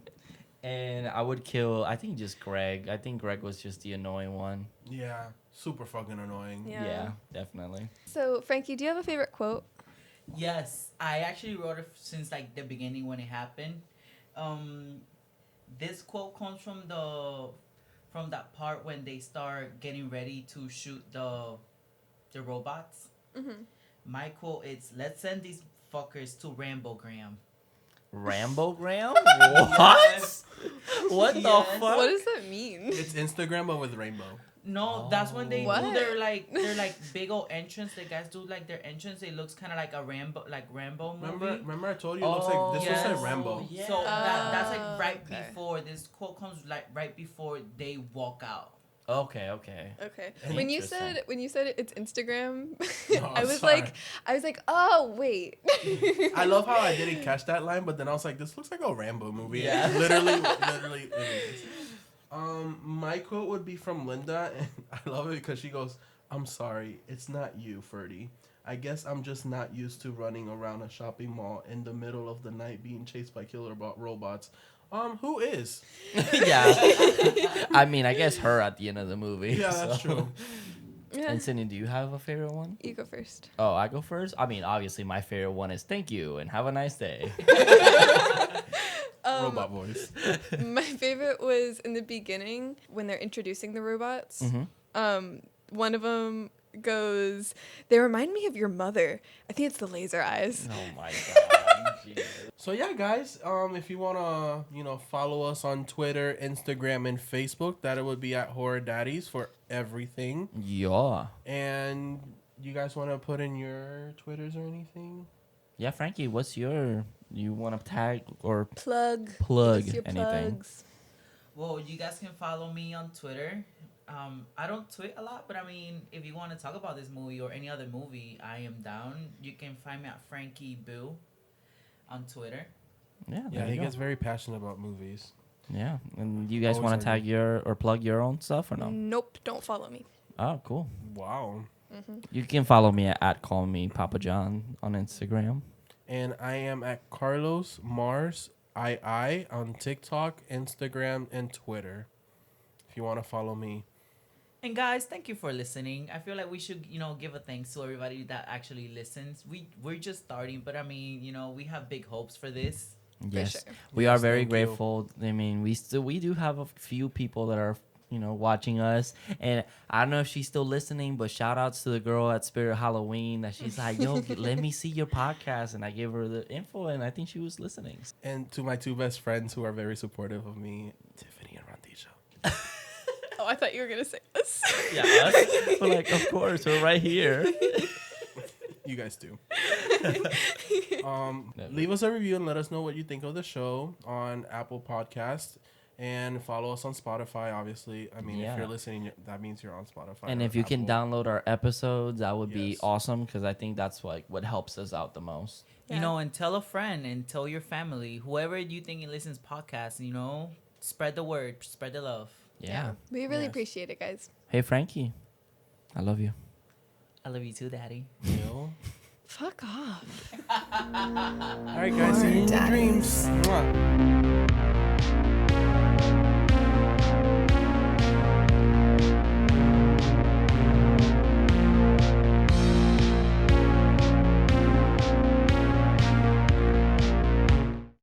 And I would kill. I think just Greg. I think Greg was just the annoying one. Yeah, super fucking annoying. Yeah. Definitely. So, Frankie, do you have a favorite quote? Yes, I actually wrote it since like the beginning when it happened. This quote comes from that part when they start getting ready to shoot the robots. Mm-hmm. My quote is, "Let's send these fuckers to Rambogram." Rambogram? What? What the Yes. fuck? What does that mean? It's Instagram but with rainbow. No, that's when they What? do their big old entrance. The guys do like their entrance. It looks kind of like a Rambo movie. Remember I told you it looks like this yes. looks like Rambo. Yeah. So that's like right Okay. before this quote comes, like right before they walk out. Okay. Okay. And When you Interesting. said it's Instagram, No, I was sorry. like, oh wait. I love how I didn't catch that line, but then I was like, this looks like a Rambo movie. Yeah. literally it is. My quote would be from Linda, and I love it because she goes, "I'm sorry, it's not you, Ferdy. I guess I'm just not used to running around a shopping mall in the middle of the night being chased by killer robots. Who is? Yeah. I mean, I guess her at the end of the movie. Yeah, that's so. true. Yeah. And Sydney, do you have a favorite one? You go first. Oh, I go first? I mean, obviously, my favorite one is thank you and have a nice day. Robot voice. My favorite was in the beginning when they're introducing the robots. Mhm. One of them goes, "They remind me of your mother. I think it's the laser eyes." Oh, my God. Jesus. So yeah, guys, if you wanna, follow us on Twitter, Instagram, and Facebook, that it would be at Horror Daddies for everything. Yeah. And you guys wanna put in your Twitters or anything? Yeah, Frankie, what's you want to tag or Plug. plug Give us your anything? plugs. Well, you guys can follow me on Twitter. I don't tweet a lot, but I mean, if you want to talk about this movie or any other movie, I am down. You can find me at Frankie Boo on Twitter. Yeah, Yeah, there he you gets go. very passionate about movies. Yeah, and you guys Always want to argue. tag your or plug your own stuff or no? Nope, don't follow me. Oh, cool. Wow. You can follow me at Call Me Papa John on Instagram. And I am at Carlos Mars II on TikTok, Instagram, and Twitter. If you want to follow me. And guys, thank you for listening. I feel like we should, give a thanks to everybody that actually listens. We're just starting, but I mean, we have big hopes for this. Yes, sure. we are Yes, very thank you. grateful. I mean, we do have a few people that are watching us, and I don't know if she's still listening, but shout outs to the girl at Spirit Halloween that she's like, yo, let me see your podcast, and I gave her the info, and I think she was listening. And to my two best friends who are very supportive of me, Tiffany and Rondisha. Oh, I thought you were gonna say us. Yeah, we're like, of course, we're right here. You guys do. Leave us a review and let us know what you think of the show on Apple Podcasts. And follow us on Spotify, obviously. I mean, Yeah. if you're listening, that means you're on Spotify. And or if you can Apple. download our episodes, that would be Yes. awesome, because I think that's like what helps us out the most. Yeah. And tell a friend and tell your family, whoever you think listens podcasts, spread the word, spread the love. Yeah. We really Yes. appreciate it, guys. Hey, Frankie, I love you. I love you too, Daddy. Yo. Fuck off. All right, guys. See you in your dreams. Mwah.